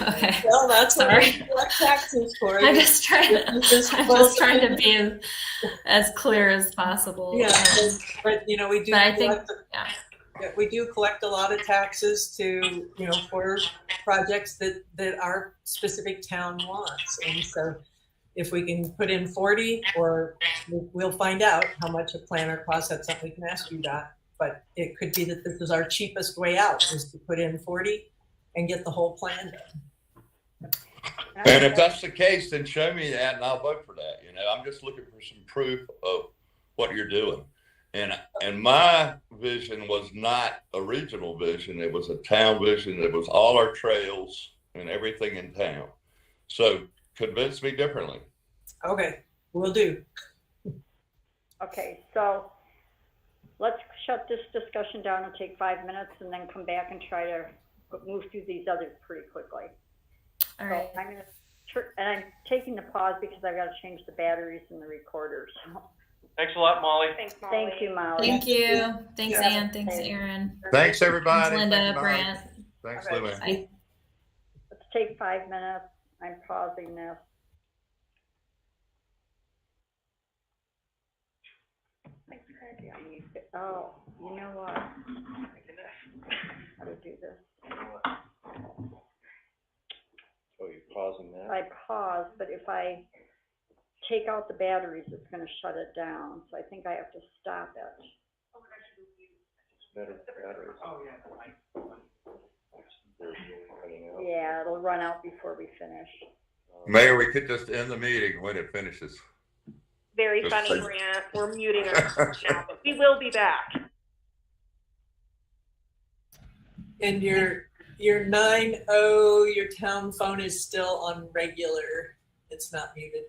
Okay. Well, that's Sorry. what we collect taxes for. I'm just trying to be as clear as possible. Yeah, but we do. But I think, we do collect a lot of taxes to, for projects that our specific town wants. And so if we can put in 40, or we'll find out how much a planner costs. That's something we can ask you that. But it could be that this is our cheapest way out, is to put in 40 and get the whole plan done. And if that's the case, then show me that and I'll vote for that. I'm just looking for some proof of what you're doing. And my vision was not a regional vision. It was a town vision. It was all our trails and everything in town. So convince me differently. Okay, will do. Okay, so let's shut this discussion down and take 5 minutes and then come back and try to move through these others pretty quickly. All right. So and I'm taking the pause because I've got to change the batteries in the recorders. Thanks a lot, Molly. Thanks, Molly. Thank you, Molly. Thank you. Thanks, Yeah. Ann. Thanks, Aaron. Thanks, everybody. Thanks, Linda, Thank you, Mike. Brant. Thanks, Okay. Luann. Bye. Let's take 5 minutes. I'm pausing this. Thanks, Craig. Yeah, I need to- Oh, you know what? How to do this? Oh, you're pausing that? I pause, but if I take out the batteries, it's gonna shut it down, so I think I have to stop it. Better batteries. Oh, yeah. Running out. Yeah, it'll run out before we finish. Mayor, we could just end the meeting when it finishes. Very Just funny, say- Grant. We're muting us now, but we will be back. And your 9-0, your town phone is still on regular. It's not muted.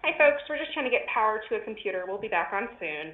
Hi folks, we're just trying to get power to a computer. We'll be back on soon.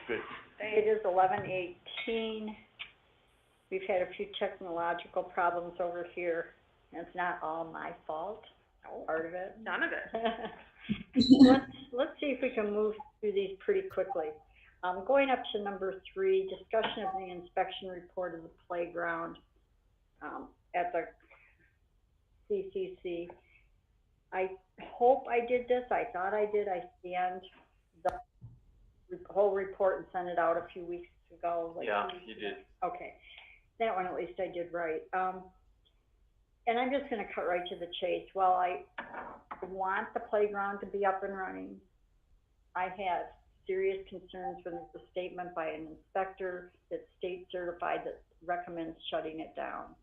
Good. It is 11:18. We've had a few technological problems over here. It's not all my fault, part of it. None of it. Let's see if we can move through these pretty quickly. Going up to number 3, discussion of the inspection report of the playground at the CCC. I hope I did this. I thought I did. I scanned the whole report and sent it out a few weeks ago. Yeah, you did. Okay, that one at least I did right. And I'm just going to cut right to the chase. Well, I want the playground to be up and running. I have serious concerns when there's a statement by an inspector that's state certified that recommends shutting it down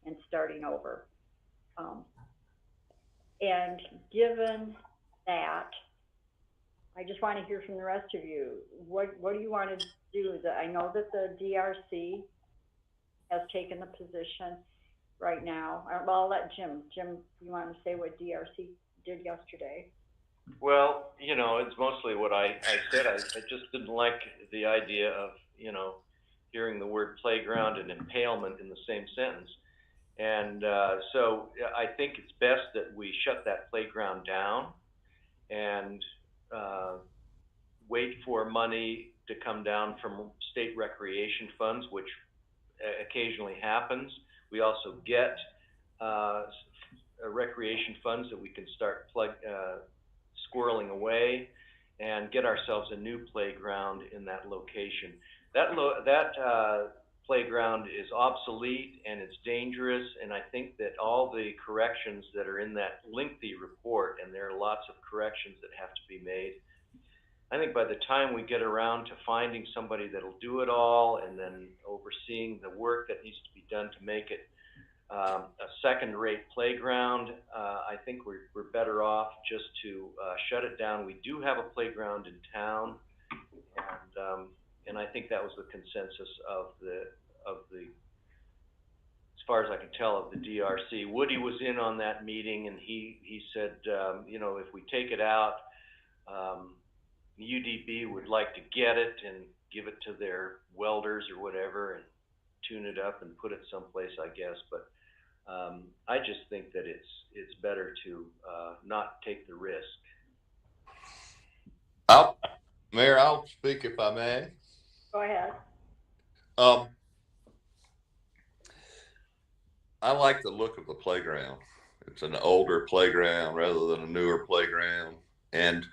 and starting over. And given that, I just want to hear from the rest of you. What do you want to do? I know that the DRC has taken the position right now. Well, I'll let Jim. Jim, you want to say what DRC did yesterday? Well, it's mostly what I said. I just didn't like the idea of, hearing the word playground and impalement in the same sentence. And so I think it's best that we shut that playground down and wait for money to come down from state recreation funds, which occasionally happens. We also get recreation funds that we can start squirreling away and get ourselves a new playground in that location. That playground is obsolete and it's dangerous, and I think that all the corrections that are in that lengthy report, and there are lots of corrections that have to be made, I think by the time we get around to finding somebody that'll do it all and then overseeing the work that needs to be done to make it a second-rate playground, I think we're better off just to shut it down. We do have a playground in town, and I think that was the consensus of the, as far as I can tell, of the DRC. Woody was in on that meeting, and he said, if we take it out, UDB would like to get it and give it to their welders or whatever and tune it up and put it someplace, I guess. But I just think that it's better to not take the risk. Mayor, I'll speak if I may. Go ahead. I like the look of the playground. It's an older playground rather than a newer playground. And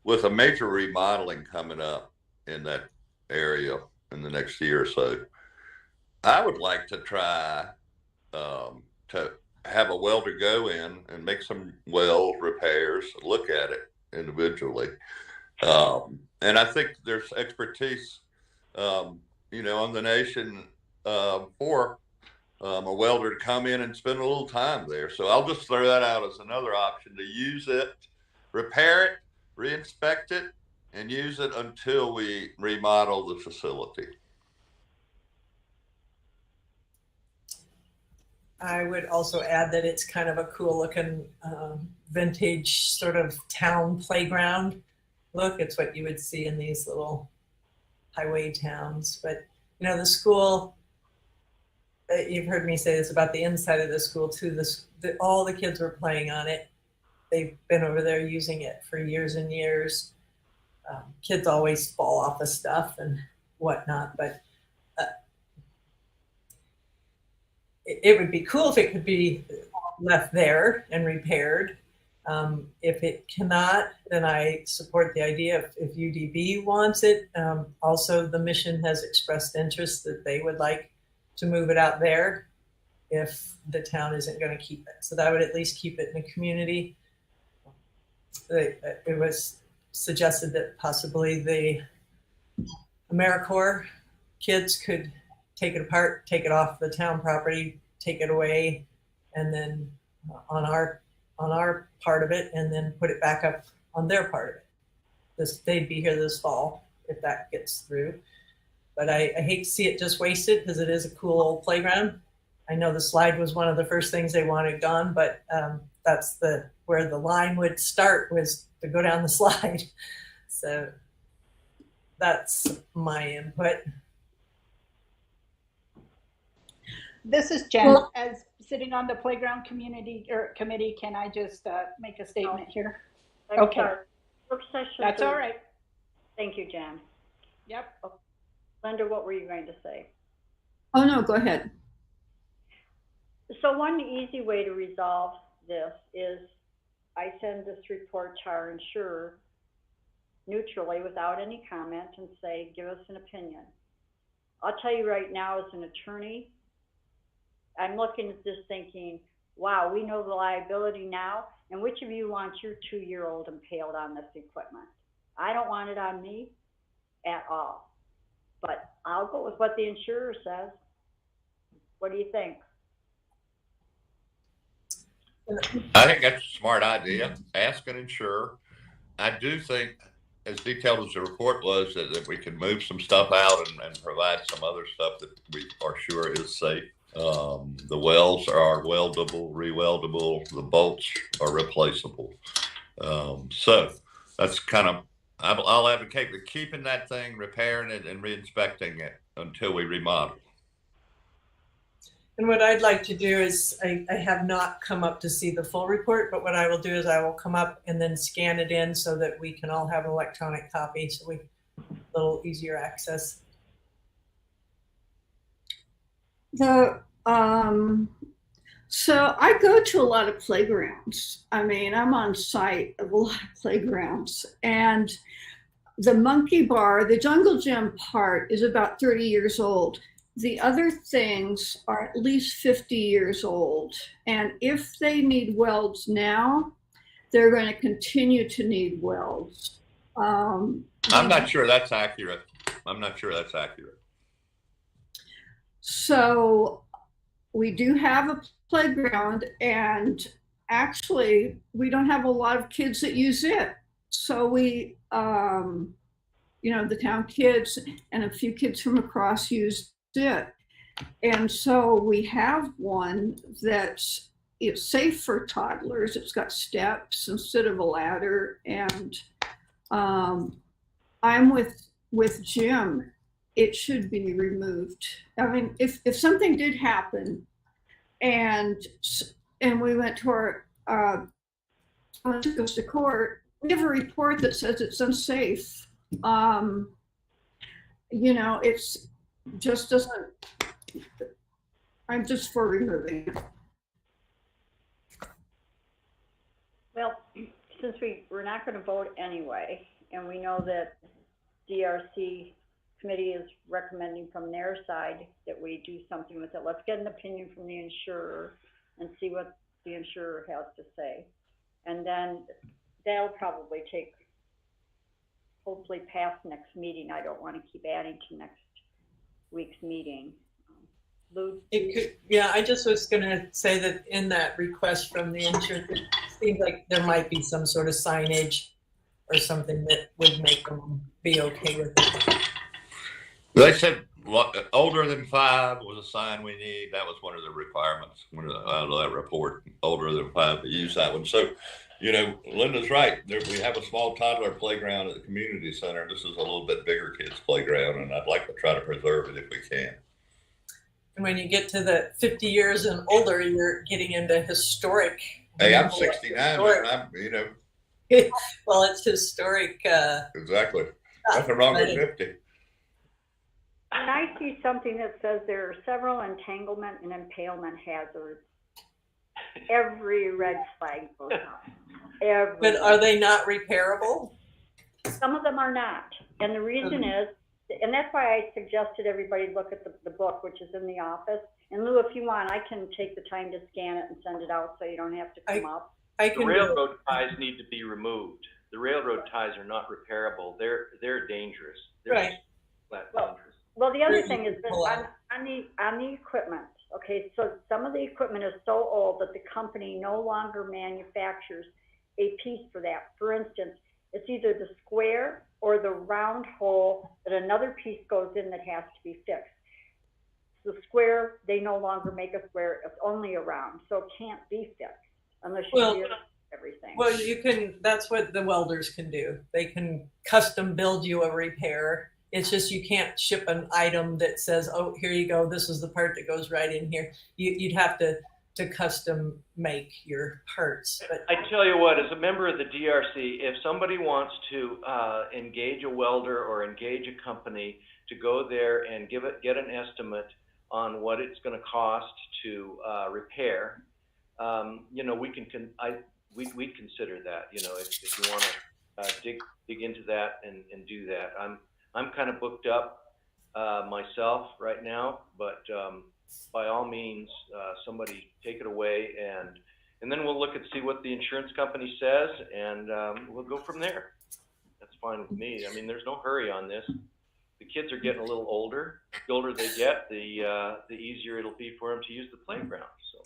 with a major remodeling coming up in that area in the next year or so, I would like to try to have a welder go in and make some well repairs, look at it individually. And I think there's expertise, on the nation for a welder to come in and spend a little time there. So I'll just throw that out as another option, to use it, repair it, re-inspect it, and use it until we remodel the facility. I would also add that it's kind of a cool looking vintage sort of town playground look. It's what you would see in these little highway towns. But, the school, you've heard me say this about the inside of the school too. All the kids were playing on it. They've been over there using it for years and years. Kids always fall off of stuff and whatnot, but it would be cool if it could be left there and repaired. If it cannot, then I support the idea if UDB wants it. Also, the mission has expressed interest that they would like to move it out there if the town isn't going to keep it. So that would at least keep it in the community. It was suggested that possibly the AmeriCorps kids could take it apart, take it off the town property, take it away, and then on our part of it, and then put it back up on their part of it. They'd be here this fall if that gets through. But I hate to see it just wasted, because it is a cool old playground. I know the slide was one of the first things they wanted gone, but that's where the line would start, was to go down the slide. So that's my input. This is Jen. As sitting on the playground committee, can I just make a statement here? Okay. Work session. That's all right. Thank you, Jen. Yep. Linda, what were you going to say? Oh, no, go ahead. So one easy way to resolve this is I send this report to our insurer neutrally without any comment and say, give us an opinion. I'll tell you right now, as an attorney, I'm looking at this thinking, wow, we know the liability now, and which of you wants your 2-year-old impaled on this equipment? I don't want it on me at all. But I'll go with what the insurer says. What do you think? I think that's a smart idea. Ask an insurer. I do think, as detailed as the report was, that we can move some stuff out and provide some other stuff that we are sure is safe. The wells are weldable, re-weldable. The bolts are replaceable. So that's kind of, I'll advocate for keeping that thing, repairing it, and re-inspecting it until we remodel. And what I'd like to do is, I have not come up to see the full report, but what I will do is I will come up and then scan it in so that we can all have an electronic copy, so we a little easier access. So I go to a lot of playgrounds. I mean, I'm on site of a lot of playgrounds, and the monkey bar, the jungle gym part is about 30 years old. The other things are at least 50 years old. And if they need welds now, they're going to continue to need welds. I'm not sure that's accurate. So we do have a playground, and actually we don't have a lot of kids that use it. So we, the town kids and a few kids from across use it. And so we have one that's safe for toddlers. It's got steps instead of a ladder. And I'm with Jim. It should be removed. I mean, if something did happen and we went to our took us to court, we have a report that says it's unsafe. It's just doesn't. I'm just for removing it. Well, since we're not going to vote anyway, and we know that DRC committee is recommending from their side that we do something with it, let's get an opinion from the insurer and see what the insurer has to say. And then that'll probably take, hopefully past next meeting. I don't want to keep adding to next week's meeting. Lou? It could, yeah, I just was going to say that in that request from the insurance, it seems like there might be some sort of signage or something that would make them be okay with it. They said older than 5 was a sign we need. That was one of the requirements out of that report. Older than 5, to use that one. So, Linda's right. We have a small toddler playground at the community center. This is a little bit bigger kids' playground, and I'd like to try to preserve it if we can. And when you get to the 50 years and older, you're getting into historic. Hey, I'm 69. And I'm, Well, it's historic. Exactly. Nothing wrong with 50. And I see something that says there are several entanglement and impalement hazards. Every red flag goes up. But are they not repairable? Some of them are not. And the reason is, and that's why I suggested everybody look at the book, which is in the office. And Lou, if you want, I can take the time to scan it and send it out so you don't have to come up. The railroad ties need to be removed. The railroad ties are not repairable. They're dangerous. They're right. dangerous. Well, the other thing is that on the equipment, okay, so some of the equipment is so old that the company no longer manufactures a piece for that. For instance, it's either the square or the round hole that another piece goes in that has to be fixed. The square, they no longer make a square, it's only a round, so it can't be fixed unless you do everything. Well, that's what the welders can do. They can custom build you a repair. It's just you can't ship an item that says, oh, here you go, this is the part that goes right in here. You'd have to custom make your parts. But I tell you what, as a member of the DRC, if somebody wants to engage a welder or engage a company to go there and get an estimate on what it's going to cost to repair, we'd consider that. If you want to dig into that and do that. I'm kind of booked up myself right now, but by all means, somebody take it away, and then we'll look and see what the insurance company says, and we'll go from there. That's fine with me. I mean, there's no hurry on this. The kids are getting a little older. The older they get, the easier it'll be for them to use the playground. So.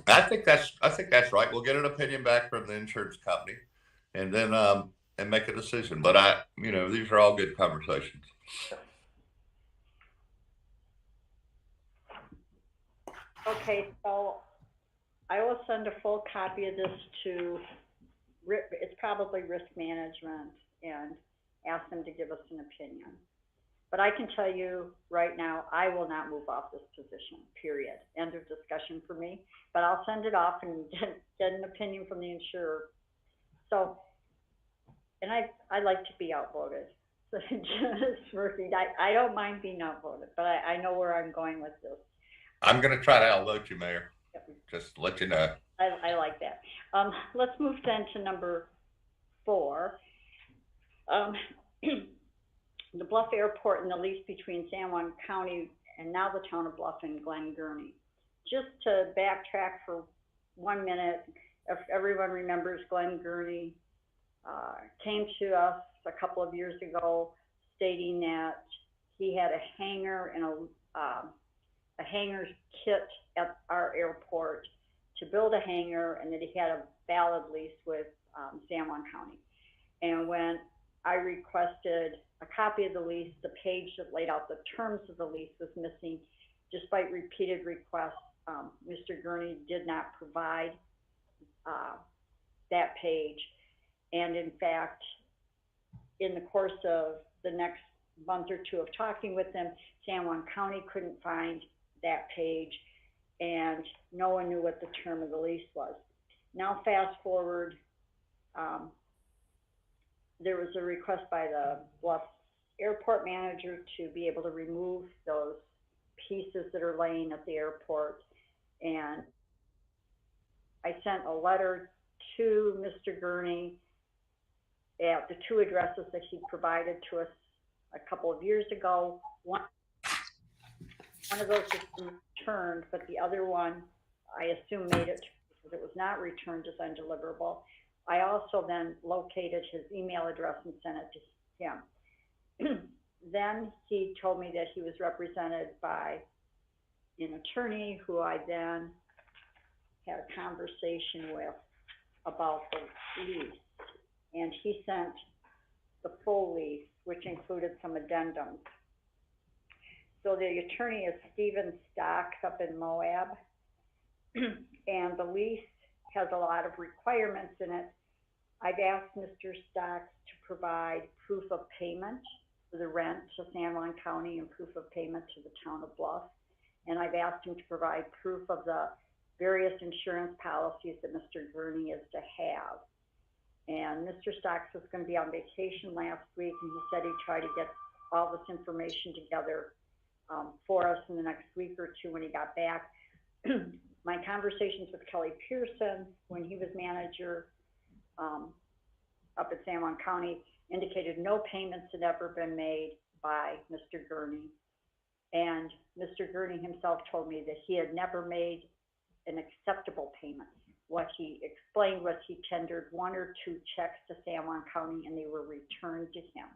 I think that's right. We'll get an opinion back from the insurance company, and then and make a decision. But these are all good conversations. Okay, so I will send a full copy of this to, it's probably risk management, and ask them to give us an opinion. But I can tell you right now, I will not move off this position, period. End of discussion for me. But I'll send it off and get an opinion from the insurer. So, and I like to be outvoted. So just working, I don't mind being outvoted, but I know where I'm going with this. I'm going to try to outvote you, Mayor. Just to let you know. I like that. Let's move then to number 4. The Bluff Airport and the lease between San Juan County and now the town of Bluff and Glen Gurney. Just to backtrack for 1 minute, if everyone remembers, Glen Gurney came to us a couple of years ago stating that he had a hangar and a hangar kit at our airport to build a hangar, and that he had a valid lease with San Juan County. And when I requested a copy of the lease, the page that laid out the terms of the lease was missing. Despite repeated requests, Mr. Gurney did not provide that page. And in fact, in the course of the next month or two of talking with him, San Juan County couldn't find that page, and no one knew what the term of the lease was. Now fast forward, there was a request by the Bluff airport manager to be able to remove those pieces that are laying at the airport, and I sent a letter to Mr. Gurney at the 2 addresses that he provided to us a couple of years ago. One of those was returned, but the other one, I assume, made it because it was not returned as undeliverable. I also then located his email address and sent it to him. Then he told me that he was represented by an attorney who I then had a conversation with about the lease. And he sent the full lease, which included some addendums. So the attorney is Stephen Stocks up in Moab, and the lease has a lot of requirements in it. I've asked Mr. Stocks to provide proof of payment for the rent to San Juan County and proof of payment to the town of Bluff. And I've asked him to provide proof of the various insurance policies that Mr. Gurney is to have. And Mr. Stocks was going to be on vacation last week, and he said he'd try to get all this information together for us in the next week or two when he got back. My conversations with Kelly Pearson when he was manager up at San Juan County indicated no payments had ever been made by Mr. Gurney. And Mr. Gurney himself told me that he had never made an acceptable payment. What he explained was he tendered 1 or 2 checks to San Juan County and they were returned to him.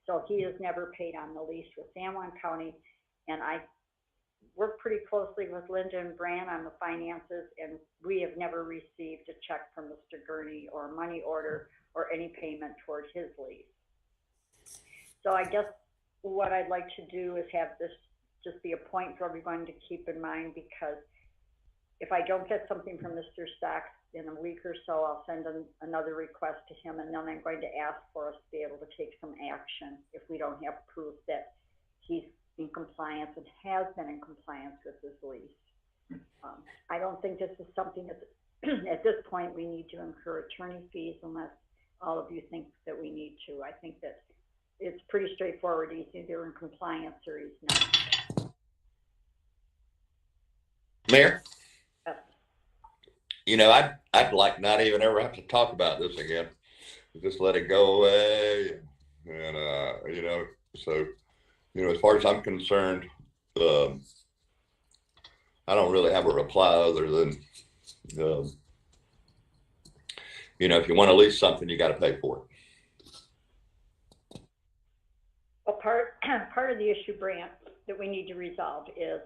So he has never paid on the lease with San Juan County. And I work pretty closely with Linda and Bran on the finances, and we have never received a check from Mr. Gurney or a money order or any payment toward his lease. So I guess what I'd like to do is have this just be a point for everyone to keep in mind, because if I don't get something from Mr. Stocks in a week or so, I'll send another request to him, and then I'm going to ask for us to be able to take some action if we don't have proof that he's in compliance and has been in compliance with his lease. I don't think this is something that at this point we need to incur attorney fees unless all of you think that we need to. I think that it's pretty straightforward. He's either in compliance or he's not. Mayor? Yes. I'd like not even ever have to talk about this again. Just let it go away. And as far as I'm concerned, I don't really have a reply other than, if you want to lease something, you got to pay for it. Well, part of the issue, Brant, that we need to resolve is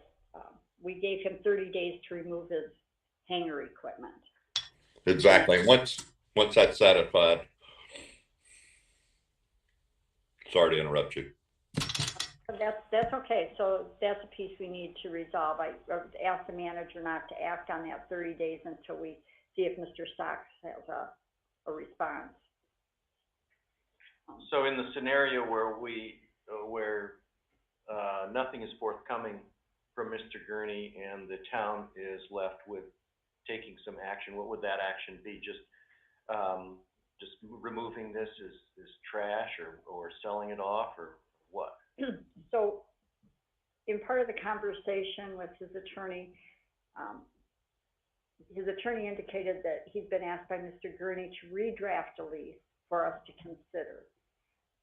we gave him 30 days to remove his hangar equipment. Exactly. Once that's satisfied. Sorry to interrupt you. That's okay. So that's a piece we need to resolve. I asked the manager not to act on that 30 days until we see if Mr. Stocks has a response. So in the scenario where nothing is forthcoming from Mr. Gurney and the town is left with taking some action, what would that action be? Just removing this as trash or selling it off or what? So in part of the conversation with his attorney indicated that he'd been asked by Mr. Gurney to redraft a lease for us to consider.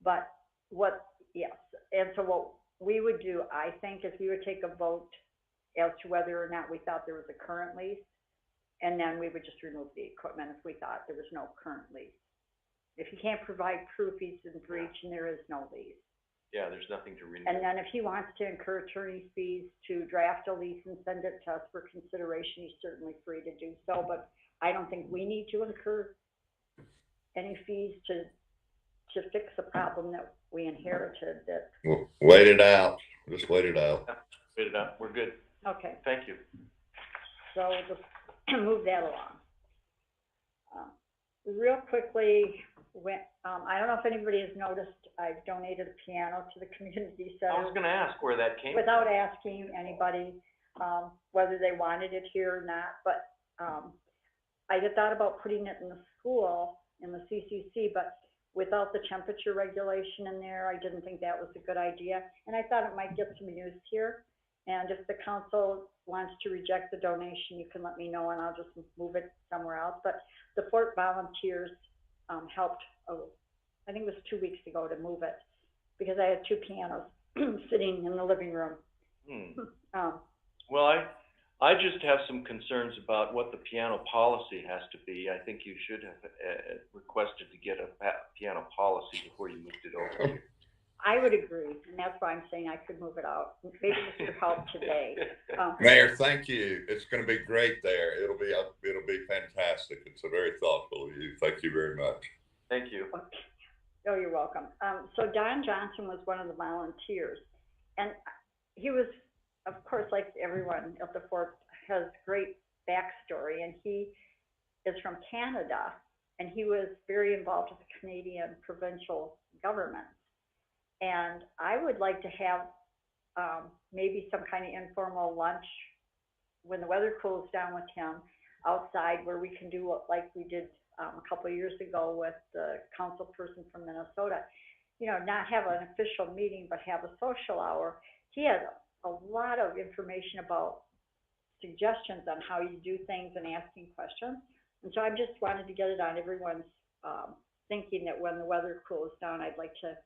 But yes, and so what we would do, I think, is we would take a vote as to whether or not we thought there was a current lease, and then we would just remove the equipment if we thought there was no current lease. If he can't provide proof he's in breach and there is no lease. Yeah, there's nothing to renew. And then if he wants to incur attorney's fees to draft a lease and send it to us for consideration, he's certainly free to do so. But I don't think we need to incur any fees to fix the problem that we inherited. That Wait it out. Just wait it out. Wait it out. We're good. Okay. Thank you. So just move that along. Real quickly, I don't know if anybody has noticed, I've donated a piano to the community center. I was going to ask where that came without from. asking anybody whether they wanted it here or not. But I had thought about putting it in the school, in the CCC, but without the temperature regulation in there, I didn't think that was a good idea. And I thought it might get some use here. And if the council wants to reject the donation, you can let me know and I'll just move it somewhere else. But the Fort volunteers helped, I think it was 2 weeks ago, to move it because I had two pianos sitting in the living room. Well, I just have some concerns about what the piano policy has to be. I think you should have requested to get a piano policy before you moved it over here. I would agree, and that's why I'm saying I could move it out. Maybe with your help today. Mayor, thank you. It's going to be great there. It'll be fantastic. It's very thoughtful of you. Thank you very much. Thank you. Okay. Oh, you're welcome. So Don Johnson was one of the volunteers, and he was, of course, like everyone at the fort, has great backstory, and he is from Canada, and he was very involved with the Canadian provincial government. And I would like to have maybe some kind of informal lunch when the weather cools down with him outside, where we can do what, like we did a couple of years ago with the council person from Minnesota. You know, not have an official meeting, but have a social hour. He had a lot of information about suggestions on how you do things and asking questions. And so I just wanted to get it on everyone's thinking that when the weather cools down, I'd like to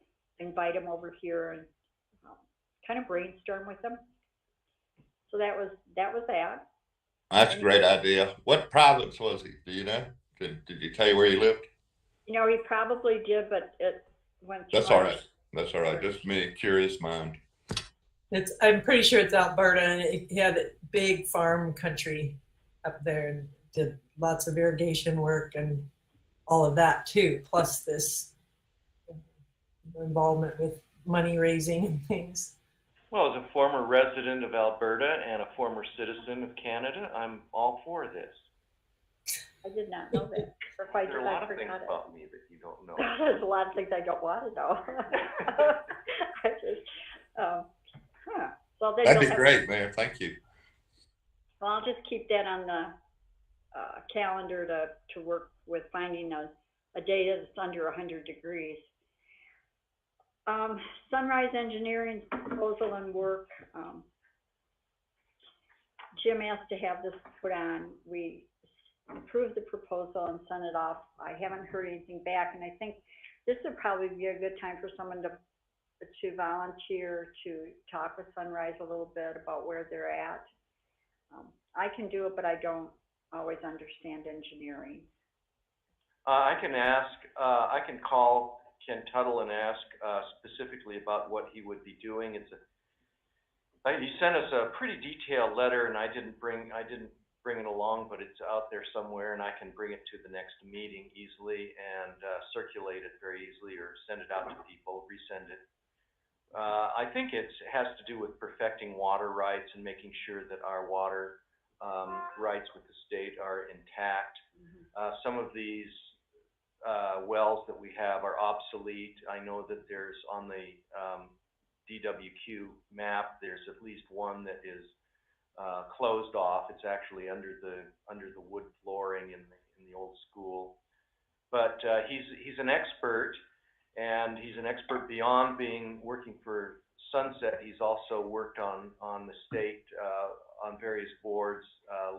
invite him over here and kind of brainstorm with him. So that was that. That's a great idea. What province was he? Do you know? Did you tell you where he lived? You know, he probably did, but it went. That's all right. That's all right. Just me, curious mind. I'm pretty sure it's Alberta, and he had a big farm country up there and did lots of irrigation work and all of that too, plus this involvement with money raising and things. Well, as a former resident of Alberta and a former citizen of Canada, I'm all for this. I did not know that. There are a lot of things about me that you don't know. There's a lot of things I don't want to know. I just, So That'd be great, man. Thank you. Well, I'll just keep that on the calendar to work with finding a day that's under 100 degrees. Sunrise Engineering proposal and work. Jim asked to have this put on. We approved the proposal and sent it off. I haven't heard anything back, and I think this would probably be a good time for someone to volunteer to talk with Sunrise a little bit about where they're at. I can do it, but I don't always understand engineering. I can call Ken Tuttle and ask specifically about what he would be doing. He sent us a pretty detailed letter, and I didn't bring it along, but it's out there somewhere, and I can bring it to the next meeting easily and circulate it very easily, or send it out to people, resend it. I think it has to do with perfecting water rights and making sure that our water rights with the state are intact. Some of these wells that we have are obsolete. I know that there's on the DWQ map, there's at least one that is closed off. It's actually under the wood flooring in the old school. But he's an expert, and he's an expert beyond working for Sunset. He's also worked on the state on various boards,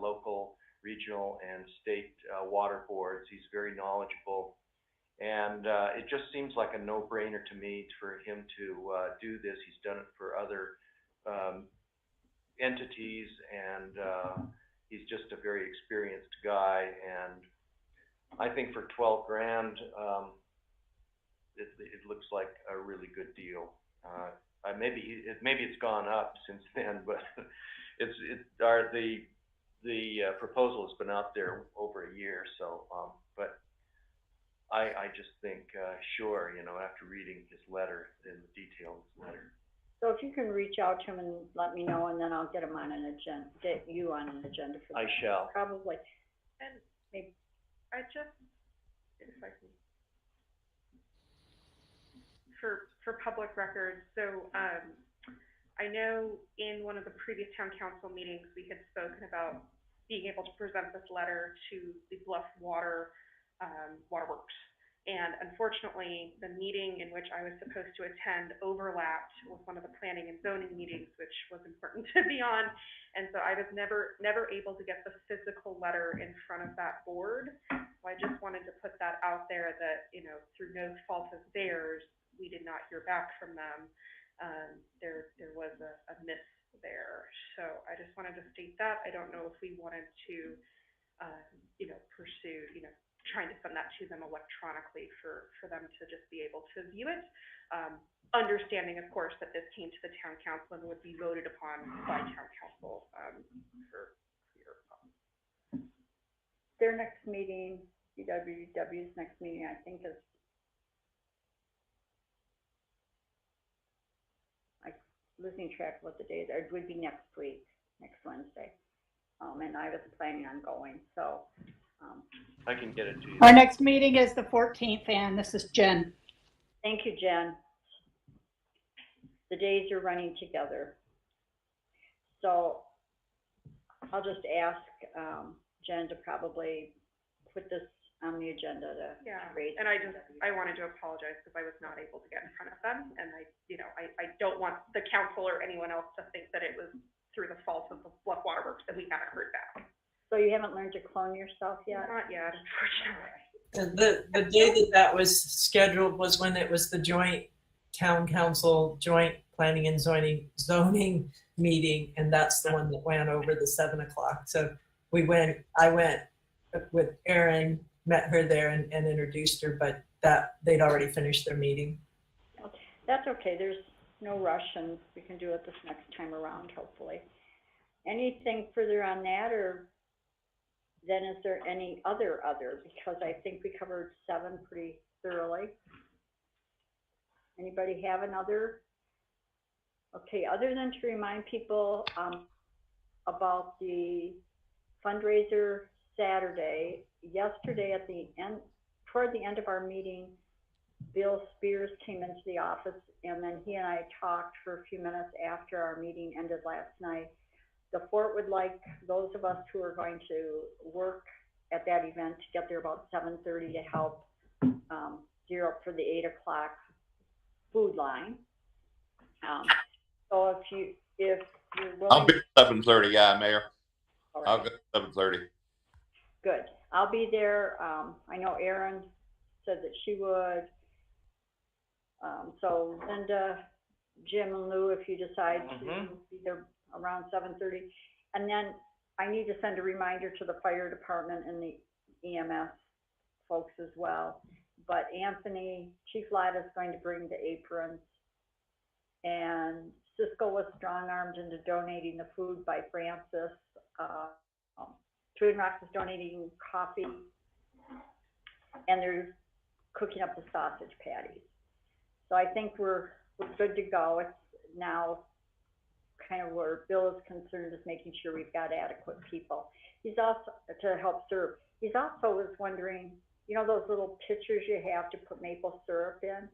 local, regional, and state water boards. He's very knowledgeable, and it just seems like a no-brainer to me for him to do this. He's done it for other entities, and he's just a very experienced guy. And I think for 12 grand, it looks like a really good deal. Maybe it's gone up since then, but the proposal has been out there over a year. So, but I just think, sure, after reading his letter and the detail of his letter. So if you can reach out to him and let me know, and then I'll get him on an agenda, get you on an agenda for that. I shall. Probably. And Maybe. I just, if I can, for public records, so I know in one of the previous town council meetings, we had spoken about being able to present this letter to the Bluff Waterworks. And unfortunately, the meeting in which I was supposed to attend overlapped with one of the planning and zoning meetings, which was important to be on. And so I was never able to get the physical letter in front of that board. So I just wanted to put that out there that, through no fault of theirs, we did not hear back from them. There was a miss there. So I just wanted to state that. I don't know if we wanted to, pursue, trying to send that to them electronically for them to just be able to view it. Understanding, of course, that this came to the town council and would be voted upon by town council for clear. Their next meeting, DWW's next meeting, I think is, I'm losing track of what the days are. It would be next week, next Wednesday. And I was planning on going, so. I can get it to you. Our next meeting is the 14th, and this is Jen. Thank you, Jen. The days are running together. So I'll just ask Jen to probably put this on the agenda to raise. And I wanted to apologize because I was not able to get in front of them, and I don't want the council or anyone else to think that it was through the fault of the Bluff Waterworks that we haven't heard back. So you haven't learned to clone yourself yet? Not yet, unfortunately. And the day that was scheduled was when it was the joint town council, joint planning and zoning meeting, and that's the one that went over the 7 o'clock. So I went with Erin, met her there and introduced her, but that they'd already finished their meeting. That's okay. There's no rush, and we can do it this next time around, hopefully. Anything further on that, or then is there any other? Because I think we covered 7 pretty thoroughly. Anybody have another? Okay, other than to remind people about the fundraiser Saturday, yesterday at the end, toward the end of our meeting, Bill Spears came into the office, and then he and I talked for a few minutes after our meeting ended last night. The fort would like those of us who are going to work at that event to get there about 7:30 to help gear up for the 8 o'clock food line. So if you're willing, I'll be at 7:30, Mayor. all I'll right, go at 7:30. good. I'll be there. I know Erin said that she would. So Linda, Jim, and Lou, if you decide to be there around 7:30, and then I need to send a reminder to the fire department and the EMS folks as well. But Anthony, Chief Ladd is going to bring the aprons, and Cisco was strong-armed into donating the food by Francis. Twin Rocks is donating coffee, and they're cooking up the sausage patties. So I think we're good to go. It's now kind of where Bill is concerned, is making sure we've got adequate people. He's also, to help serve. He's also was wondering, you know, those little pitchers you have to put maple syrup in?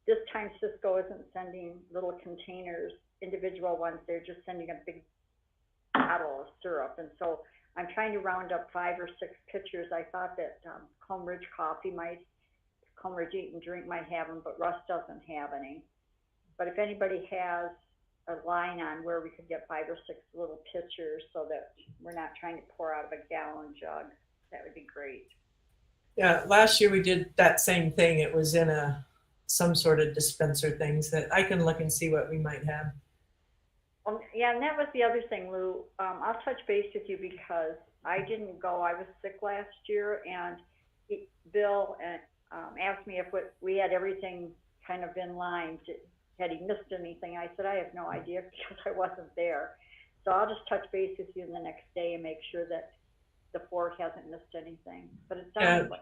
This time Cisco isn't sending little containers, individual ones, they're just sending a big bottle of syrup. And so I'm trying to round up 5 or 6 pitchers. I thought that Comb Ridge Coffee Comb Ridge Eat and Drink might have them, but Russ doesn't have any. But if anybody has a line on where we could get 5 or 6 little pitchers so that we're not trying to pour out of a gallon jug, that would be great. Yeah, last year we did that same thing. It was in some sort of dispenser things that I can look and see what we might have. Yeah, and that was the other thing, Lou. I'll touch base with you because I didn't go. I was sick last year, and Bill asked me if we had everything kind of in line. Had he missed anything? I said, I have no idea because I wasn't there. So I'll just touch base with you the next day and make sure that the fork hasn't missed anything. But it sounds like.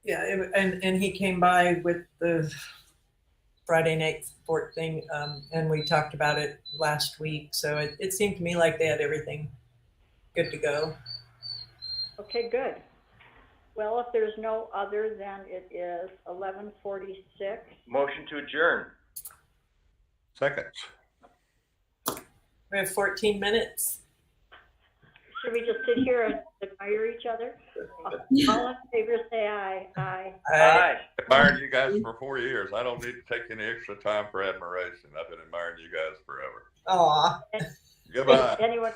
Yeah, and he came by with the Friday night sport thing, and we talked about it last week. So it seemed to me like they had everything good to go. Okay, good. Well, if there's no other, then it is 11:46. Motion to adjourn. Second. We have 14 minutes. Should we just sit here and admire each other? All in favor, say aye. Aye. Aye. Admired you guys for 4 years. I don't need to take any extra time for admiration. I've been admiring you guys forever. Aw. Goodbye. Anyone